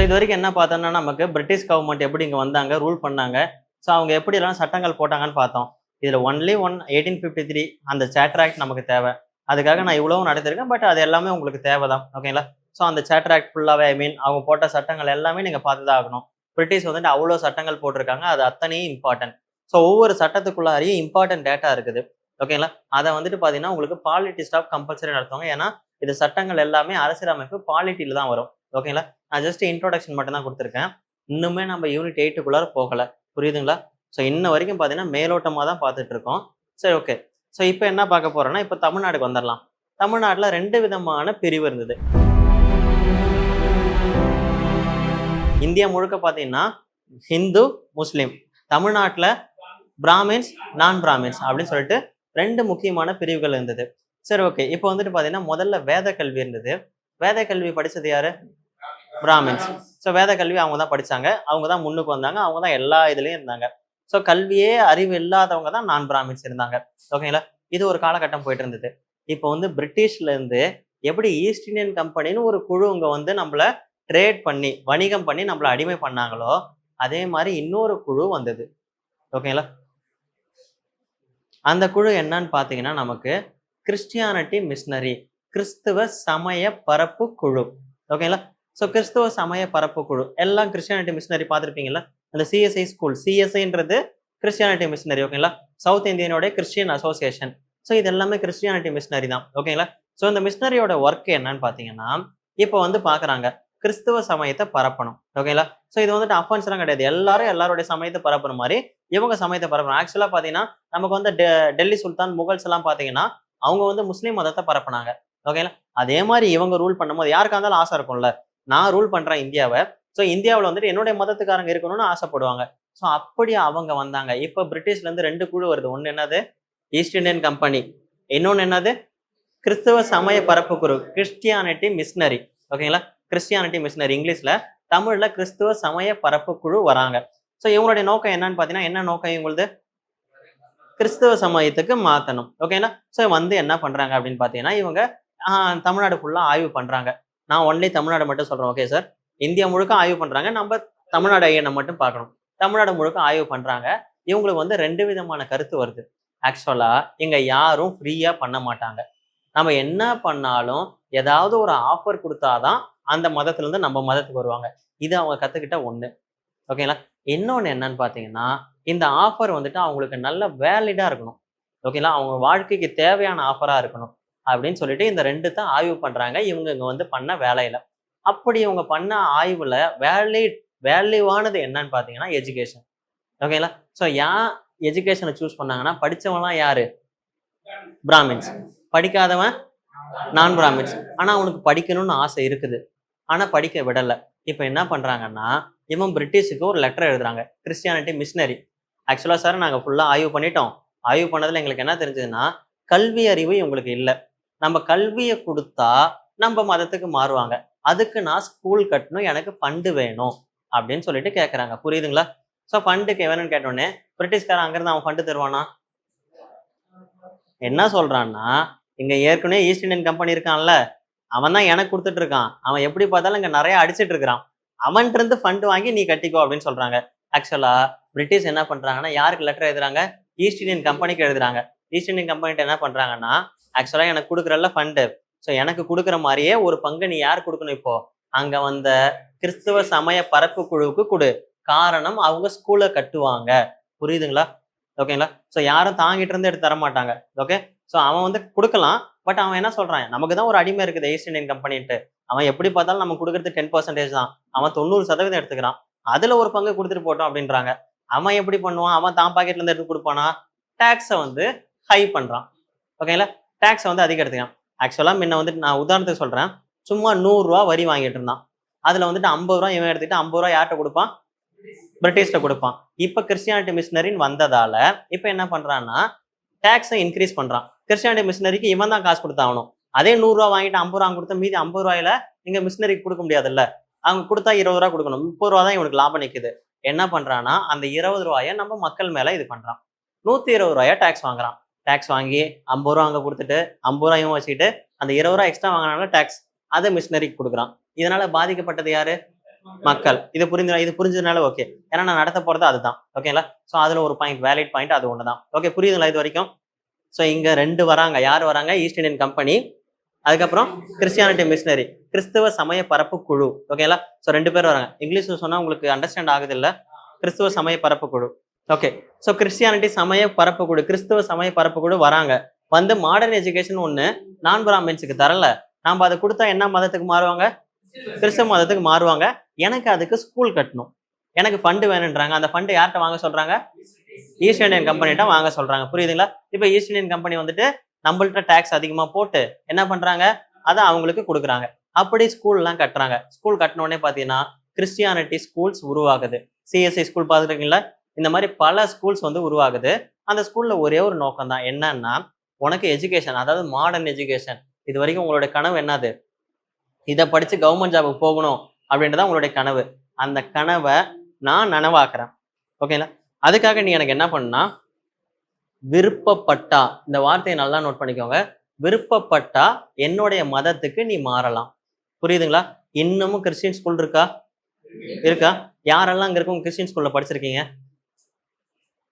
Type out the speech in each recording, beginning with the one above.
இது வரைக்கும் என்ன பார்த்தோம்னா நமக்கு பிரிட்டிஷ் கவர்மெண்ட் எப்படி இங்கே வந்தாங்க, ரூல் பண்ணாங்க. ஸோ அவங்க எப்படியெல்லாம் சட்டங்கள் போட்டாங்கன்னு பார்த்தோம். இதில் ஒன்லி 1853 அந்த சேட்டர் ஆக்ட் நமக்கு தேவை. அதுக்காக நான் இவ்வளவும் நடத்திருக்கேன். பட் அது எல்லாமே உங்களுக்கு தேவை தான். ஓகேங்களா? ஸோ அந்த சேட்டர் ஆக்ட் ஃபுல்லாகவே அவங்க போட்ட சட்டங்கள் எல்லாமே நீங்கள் பார்த்து தான் ஆகணும். பிரிட்டிஷ் வந்துட்டு அவ்வளோ சட்டங்கள் போட்டிருக்காங்க. அது அத்தனையும் இம்பார்ட்டன்ட். ஸோ ஒவ்வொரு சட்டத்துக்குள்ளாரையும் இம்பார்ட்டன்ட் டேட்டா இருக்குது. ஓகேங்களா? அதை வந்துட்டு பார்த்தீங்கன்னா உங்களுக்கு பாலிட்டி ஸ்டாஃப் கம்பல்சரி நடத்துவாங்க. ஏன்னா இது சட்டங்கள் எல்லாமே அரசியலமைப்பு பாலிட்டியில் தான் வரும். ஓகேங்களா? நான் ஜஸ்ட் இன்ட்ரோடக்ஷன் மட்டும் தான் கொடுத்துருக்கேன். இன்னுமே நம்ம யூனிட் 8க்குள்ளார போகலை. புரியுதுங்களா? ஸோ இன்ன வரைக்கும் பார்த்தீங்கன்னா மேலோட்டமாக தான் பார்த்துட்டு இருக்கோம். சரி, ஓகே. ஸோ இப்போ என்ன பார்க்க போறோம்னா, இப்போ தமிழ்நாடுக்கு வந்துடலாம். தமிழ்நாட்டில் 2 விதமான பிரிவு இருந்தது. இந்தியா முழுக்க பார்த்தீங்கன்னா ஹிந்து, முஸ்லீம். தமிழ்நாட்டில் பிராமின்ஸ், நான் பிராமின்ஸ் அப்படின்னு சொல்லிட்டு 2 முக்கியமான பிரிவுகள் இருந்தது. சரி, ஓகே. இப்போ வந்துட்டு பார்த்தீங்கன்னா முதல்ல வேத கல்வி இருந்தது. வேத கல்வி படித்தது யாரு? பிராமின்ஸ். ஸோ வேத கல்வி அவங்க தான் படித்தாங்க. அவங்க தான் முன்னுக்கு வந்தாங்க. அவங்க தான் எல்லா இதுலேயும் இருந்தாங்க. ஸோ கல்வியே அறிவு இல்லாதவங்க தான் நான் பிராமின்ஸ் இருந்தாங்க. ஓகேங்களா? இது ஒரு காலகட்டம் போயிட்டு இருந்தது. இப்போ வந்து பிரிட்டிஷ்ல இருந்து எப்படி ஈஸ்ட் இந்தியன் கம்பெனின்னு ஒரு குழு இங்க வந்து நம்மள ட்ரேட் பண்ணி வணிகம் பண்ணி நம்மள அடிமை பண்ணாங்களோ, அதே மாதிரி இன்னொரு குழு வந்தது. ஓகேங்களா? அந்த குழு என்னன்னு பார்த்தீங்கன்னா நமக்கு கிறிஸ்டியானிட்டி மிஷனரி, கிறிஸ்துவ சமய பரப்பு குழு. ஓகேங்களா? ஸோ கிறிஸ்துவ சமய பரப்பு குழு எல்லாம் கிறிஸ்டியானிட்டி மிஷனரி பார்த்துருப்பீங்களா? அந்த சிஎஸ்ஐ ஸ்கூல், சிஎஸ்ஐன்றது கிறிஸ்டியானிட்டி மிஷனரி. ஓகேங்களா? சவுத் இந்தியனோட கிறிஸ்டியன் அசோசியேஷன். ஸோ இது எல்லாமே கிறிஸ்டியானிட்டி மிஷனரி தான். ஓகேங்களா? ஸோ இந்த மிஷனரியோட ஒர்க் என்னன்னு பார்த்தீங்கன்னா, இப்போ வந்து பார்க்குறாங்க கிறிஸ்துவ சமயத்தை பரப்பணும். ஓகேங்களா? ஸோ இது வந்துட்டு அஃபென்ஸ்லாம் கிடையாது. எல்லாரும் எல்லாருடைய சமயத்தை பரப்புற மாதிரி இவங்க சமயத்தை பரப்பணும். ஆக்சுவலாக பார்த்தீங்கன்னா நமக்கு வந்து டெல்லி சுல்தான் முகல்ஸ் எல்லாம் பார்த்தீங்கன்னா அவங்க வந்து முஸ்லீம் மதத்தை பரப்புனாங்க. ஓகேங்களா? அதே மாதிரி இவங்க ரூல் பண்ணும்போது யாருக்கா இருந்தாலும் ஆசை இருக்கும்ல, நான் ரூல் பண்றேன் இந்தியாவை, ஸோ இந்தியாவில் வந்துட்டு என்னுடைய மதத்துக்காரங்க இருக்கணும்னு ஆசைப்படுவாங்க. ஸோ அப்படி அவங்க வந்தாங்க. இப்போ பிரிட்டிஷ்ல இருந்து 2 குழு வருது. ஒன்று என்னது? East Indian company. இன்னொன்று என்னது? கிறிஸ்துவ சமய பரப்பு குழு, கிறிஸ்டியானிட்டி மிஷனரி. ஓகேங்களா? கிறிஸ்டியானிட்டி மிஷனரி இங்கிலீஷ்ல, தமிழ்ல கிறிஸ்துவ சமய பரப்பு குழு வராங்க. ஸோ இவங்களுடைய நோக்கம் என்னன்னு பார்த்தீங்கன்னா, என்ன நோக்கம் இவங்களுது? கிறிஸ்துவ சமயத்துக்கு மாற்றணும். ஓகேங்களா? ஸோ வந்து என்ன பண்றாங்க அப்படின்னு பார்த்தீங்கன்னா, இவங்க தமிழ்நாடு ஃபுல்லா ஆய்வு பண்றாங்க. நான் ஒன்லி தமிழ்நாடு மட்டும் சொல்றேன். Okay sir? இந்தியா முழுக்க ஆய்வு பண்றாங்க. நம்ம தமிழ்நாடு ஐயனை மட்டும் பார்க்கணும். தமிழ்நாடு முழுக்க ஆய்வு பண்றாங்க. இவங்களுக்கு வந்து 2 விதமான கருத்து வருது. ஆக்சுவலா இங்க யாரும் ஃப்ரீயா பண்ண மாட்டாங்க. நம்ம என்ன பண்ணாலும் ஏதாவது ஒரு ஆஃபர் கொடுத்தாதான் அந்த மதத்துல இருந்து நம்ம மதத்துக்கு வருவாங்க. இது அவங்க கத்துக்கிட்ட ஒண்ணு. ஓகேங்களா? இன்னொன்னு என்னன்னு பாத்தீங்கன்னா, இந்த ஆஃபர் வந்துட்டு அவங்களுக்கு நல்ல வேலிடா இருக்கணும். ஓகேங்களா? அவங்க வாழ்க்கைக்கு தேவையான ஆஃபரா இருக்கணும் அப்படின்னு சொல்லிட்டு இந்த 2 தான் ஆய்வு பண்றாங்க இவங்க இங்க வந்து பண்ண வேலையில. அப்படி இவங்க பண்ண ஆய்வுல வேல்யூவானது என்னன்னு பாத்தீங்கன்னா எஜுகேஷன். ஓகேங்களா? ஸோ ஏன் எஜுகேஷனை சூஸ் பண்ணாங்கன்னா, படிச்சவன்லாம் யாரு? பிராமின்ஸ். படிக்காதவன் நான் பிராமின்ஸ். ஆனா அவனுக்கு படிக்கணும்னு ஆசை இருக்குது, ஆனா படிக்க விடல. இப்ப என்ன பண்றாங்கன்னா, இவன் பிரிட்டிஷுக்கு ஒரு லெட்டர் எழுதுறாங்க. கிறிஸ்டியானிட்டி மிஷனரி, ஆக்சுவலா சார் நாங்க ஃபுல்லா ஆய்வு பண்ணிட்டோம். ஆய்வு பண்ணதுல எங்களுக்கு என்ன தெரிஞ்சதுன்னா, கல்வி அறிவு இவங்களுக்கு இல்லை. நம்ம கல்வியை கொடுத்தா நம்ம மதத்துக்கு மாறுவாங்க. அதுக்கு நான் ஸ்கூல் கட்டணும், எனக்கு ஃபண்டு வேணும் அப்படின்னு சொல்லிட்டு கேட்கறாங்க. புரியுதுங்களா? ஸோ ஃபண்டுக்கு வேணும்னு கேட்டோடனே பிரிட்டிஷ்காரன் அங்கிருந்து அவன் ஃபண்டு தருவானா? என்ன சொல்றான்னா, இங்க ஏற்கனவே ஈஸ்ட் இந்தியன் கம்பெனி இருக்கான்ல, அவன் தான் எனக்கு கொடுத்துட்டு இருக்கான். அவன் எப்படி பார்த்தாலும் இங்க நிறைய அடிச்சிட்டு இருக்கிறான். அவன்கிட்ட இருந்து ஃபண்ட் வாங்கி நீ கட்டிக்கோ அப்படின்னு சொல்றாங்க. ஆக்சுவலா பிரிட்டிஷ் என்ன பண்றாங்கன்னா, யாருக்கு லெட்டர் எழுதுறாங்க? ஈஸ்ட் இந்தியன் கம்பெனிக்கு எழுதுறாங்க. ஈஸ்ட் இந்தியன் கம்பெனிட்ட என்ன பண்றாங்கன்னா, ஆக்சுவலா எனக்கு கொடுக்குறல்ல ஃபண்டு, ஸோ எனக்கு கொடுக்குற மாதிரியே ஒரு பங்கு நீ யார் கொடுக்கணும்? இப்போ அங்க வந்த கிறிஸ்துவ சமய பரப்பு குழுவுக்கு கொடு. காரணம் அவங்க ஸ்கூலை கட்டுவாங்க. புரியுதுங்களா? ஓகேங்களா? ஸோ யாரும் தாங்கிட்டு இருந்து எடுத்து தர மாட்டாங்க. ஓகே? ஸோ அவன் வந்து கொடுக்கலாம். பட் அவன் என்ன சொல்றான், நமக்கு தான் ஒரு அடிமை இருக்குது ஈஸ்ட் இந்தியன் கம்பெனின்ட்டு. அவன் எப்படி பார்த்தாலும் நம்ம கொடுக்கறது 10% தான். அவன் 90% எடுத்துக்கிறான். அதுல ஒரு பங்கு கொடுத்துட்டு போட்டோம் அப்படின்றாங்க. அவன் எப்படி பண்ணுவான்? அவன் தான் பாக்கெட்ல இருந்து எடுத்து கொடுப்பானா? டேக்ஸை வந்து ஹை பண்றான். ஓகேங்களா? டேக்ஸை வந்து அதிகம் எடுத்துக்கான். ஆக்சுவலா முன்ன வந்துட்டு நான் உதாரணத்துக்கு சொல்றேன், சும்மா 100 ரூபா வரி வாங்கிட்டு இருந்தான். அதுல வந்துட்டு 50 ரூபா இவன் எடுத்துட்டு 50 ரூபா யார்கிட்ட கொடுப்பான்? பிரிட்டிஷ்ட கொடுப்பான். இப்ப கிறிஸ்டியானிட்டி மிஷனரின்னு வந்ததால இப்ப என்ன பண்றான்னா, டேக்ஸை இன்க்ரீஸ் பண்றான். கிறிஸ்டியானிட்டி மிஷனரிக்கு இவன் தான் காசு கொடுத்தாகணும். அதே 100 ரூபா வாங்கிட்டு 50 ரூபா கொடுத்த மீதி 50 ரூபாயில இங்க மிஷனரிக்கு கொடுக்க முடியாதுல்ல. அவங்க கொடுத்தா 20 ரூபா கொடுக்கணும். 30 ரூபா தான் இவனுக்கு லாபம் நிக்குது. என்ன பண்றான்னா, அந்த 20 ரூபாயை நம்ம மக்கள் மேல இது பண்றான். 120 ரூபாயா டேக்ஸ் வாங்குறான். டேக்ஸ் வாங்கி 50 ரூபா அங்க கொடுத்துட்டு 50 ரூபாயும் வச்சுக்கிட்டு அந்த 20 ரூபா எக்ஸ்ட்ரா வாங்கினால டேக்ஸ் அதை மிஷனரிக்கு கொடுக்குறான். இதனால பாதிக்கப்பட்டது யாரு? மக்கள். இது புரிஞ்சதுனால ஓகே. ஏன்னா நான் நடத்த போறது அதுதான். ஓகேங்களா? சோ அதுல ஒரு பாயிண்ட், வேலிட் பாயிண்ட் அது ஒண்ணுதான். ஓகே, புரியுதுங்களா இது வரைக்கும்? சோ இங்க 2 வராங்க. யார் வராங்க? ஈஸ்ட் இந்தியன் கம்பெனி, அதுக்கப்புறம் கிறிஸ்டியானிட்டி மிஷனரி, கிறிஸ்துவ சமய பரப்பு குழு. ஓகேங்களா? சோ 2 பேர் வராங்க. இங்கிலீஷ்ல சொன்னா உங்களுக்கு அண்டர்ஸ்டாண்ட் ஆகுது இல்ல? கிறிஸ்துவ சமய பரப்பு குழு. ஓகே. சோ கிறிஸ்டியானிட்டி சமய பரப்பு குழு, கிறிஸ்துவ சமய பரப்பு குழு வராங்க. வந்து மாடர்ன் எஜுகேஷன் ஒண்ணு நான் பிராமின்ஸுக்கு தரல. நாம அதை கொடுத்தா என்ன மதத்துக்கு மாறுவாங்க? கிறிஸ்தவ மதத்துக்கு மாறுவாங்க. எனக்கு அதுக்கு ஸ்கூல் கட்டணும், எனக்கு ஃபண்டு வேணுன்றாங்க. அந்த ஃபண்டு யார்கிட்ட வாங்க சொல்றாங்க? ஈஸ்ட் இந்தியன் கம்பெனிட்ட வாங்க சொல்றாங்க. புரியுதுங்களா? இப்ப ஈஸ்ட் இந்தியன் கம்பெனி வந்துட்டு நம்மள்ட்ட டாக்ஸ் அதிகமா போட்டு என்ன பண்றாங்க? அதை அவங்களுக்கு கொடுக்குறாங்க. அப்படி ஸ்கூல் எல்லாம் கட்டுறாங்க. ஸ்கூல் கட்டின உடனே பாத்தீங்கன்னா கிறிஸ்டியானிட்டி ஸ்கூல்ஸ் உருவாகுது. சிஎஸ்ஐ ஸ்கூல் பாத்துருக்கீங்களா? இந்த மாதிரி பல ஸ்கூல்ஸ் வந்து உருவாகுது. அந்த ஸ்கூல்ல ஒரே ஒரு நோக்கம் தான், என்னன்னா உனக்கு எஜுகேஷன், அதாவது மாடர்ன் எஜுகேஷன். இது வரைக்கும் உங்களுடைய கனவு என்னது? இதை படிச்சு கவர்மெண்ட் ஜாபுக்கு போகணும் அப்படின்றதான் உங்களுடைய கனவு. அந்த கனவை நான் நனவாக்குறேன். ஓகேங்களா? அதுக்காக நீ எனக்கு என்ன பண்ணா, விருப்பப்பட்டா, இந்த வார்த்தையை நல்லா நோட் பண்ணிக்கோங்க, விருப்பப்பட்டா என்னுடைய மதத்துக்கு நீ மாறலாம். புரியுதுங்களா? இன்னமும் கிறிஸ்டின் ஸ்கூல் இருக்கா? இருக்கா? யாரெல்லாம் இங்க இருக்கும் கிறிஸ்டின் ஸ்கூல்ல படிச்சிருக்கீங்க?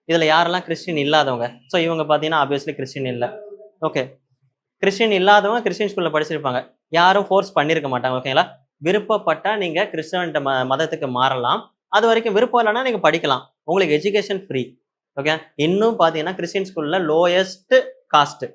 இதுல யாரெல்லாம் கிறிஸ்டின் இல்லாதவங்க? ஸோ இவங்க பாத்தீங்கன்னா ஆப்வியஸ்லி கிறிஸ்டின் இல்லை. ஓகே, கிறிஸ்டின் இல்லாதவங்க கிறிஸ்டின் ஸ்கூல்ல படிச்சிருப்பாங்க. யாரும் ஃபோர்ஸ் பண்ணிருக்க மாட்டாங்க. ஓகேங்களா? விருப்பப்பட்டா நீங்க கிறிஸ்தவன்ட்ட மதத்துக்கு மாறலாம். அது வரைக்கும் விருப்பம் இல்லைன்னா நீங்க படிக்கலாம். உங்களுக்கு எஜுகேஷன் ஃப்ரீ. ஓகே. இன்னும் பாத்தீங்கன்னா கிறிஸ்டின் ஸ்கூல்ல லோயஸ்ட் காஸ்ட்.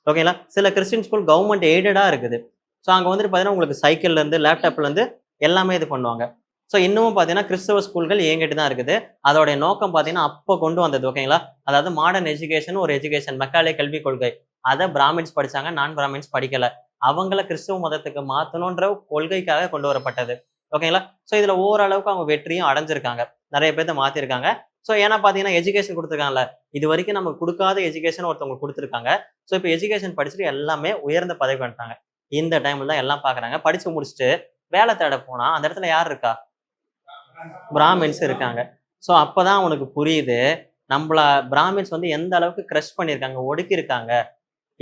ஓகேங்களா? சில கிறிஸ்டின் ஸ்கூல் கவர்மெண்ட் எய்டடா இருக்குது. ஸோ அங்க வந்துட்டு பாத்தீங்கன்னா உங்களுக்கு சைக்கிள்ல இருந்து லேப்டாப்ல இருந்து எல்லாமே இது பண்ணுவாங்க. ஸோ இன்னமும் பாத்தீங்கன்னா கிறிஸ்தவ ஸ்கூல்கள் இயங்கிட்டு தான் இருக்குது. அதோடைய நோக்கம் பாத்தீங்கன்னா அப்போ கொண்டு வந்தது. ஓகேங்களா? அதாவது மாடர்ன் எஜுகேஷன், ஒரு எஜுகேஷன், மெக்காலே கல்விக் கொள்கை. அதை பிராமின்ஸ் படிச்சாங்க, நான் பிராமின்ஸ் படிக்கல. அவங்கள கிறிஸ்துவ மதத்துக்கு மாத்தணும்ன்ற கொள்கைக்காக கொண்டு வரப்பட்டது. ஓகேங்களா? ஸோ இதுல ஓரளவுக்கு அவங்க வெற்றியும் அடைஞ்சிருக்காங்க. நிறைய பேர்த்த மாத்திருக்காங்க. ஸோ ஏன்னா பாத்தீங்கன்னா எஜுகேஷன் கொடுத்துருக்காங்கல்ல, இது வரைக்கும் நமக்கு கொடுக்காத எஜுகேஷன் ஒருத்தவங்களுக்கு கொடுத்துருக்காங்க. ஸோ இப்போ எஜுகேஷன் படிச்சுட்டு எல்லாமே உயர்ந்த பதவி வந்துட்டாங்க. இந்த டைம்ல தான் எல்லாம் பாக்குறாங்க. படிச்சு முடிச்சுட்டு வேலை தேட போனா அந்த இடத்துல யார் இருக்கா? பிராமின்ஸ் இருக்காங்க. ஸோ அப்பதான் உனக்கு புரியுது, நம்மள பிராமின்ஸ் வந்து எந்த அளவுக்கு கிரஷ் பண்ணியிருக்காங்க, ஒடுக்கி இருக்காங்க.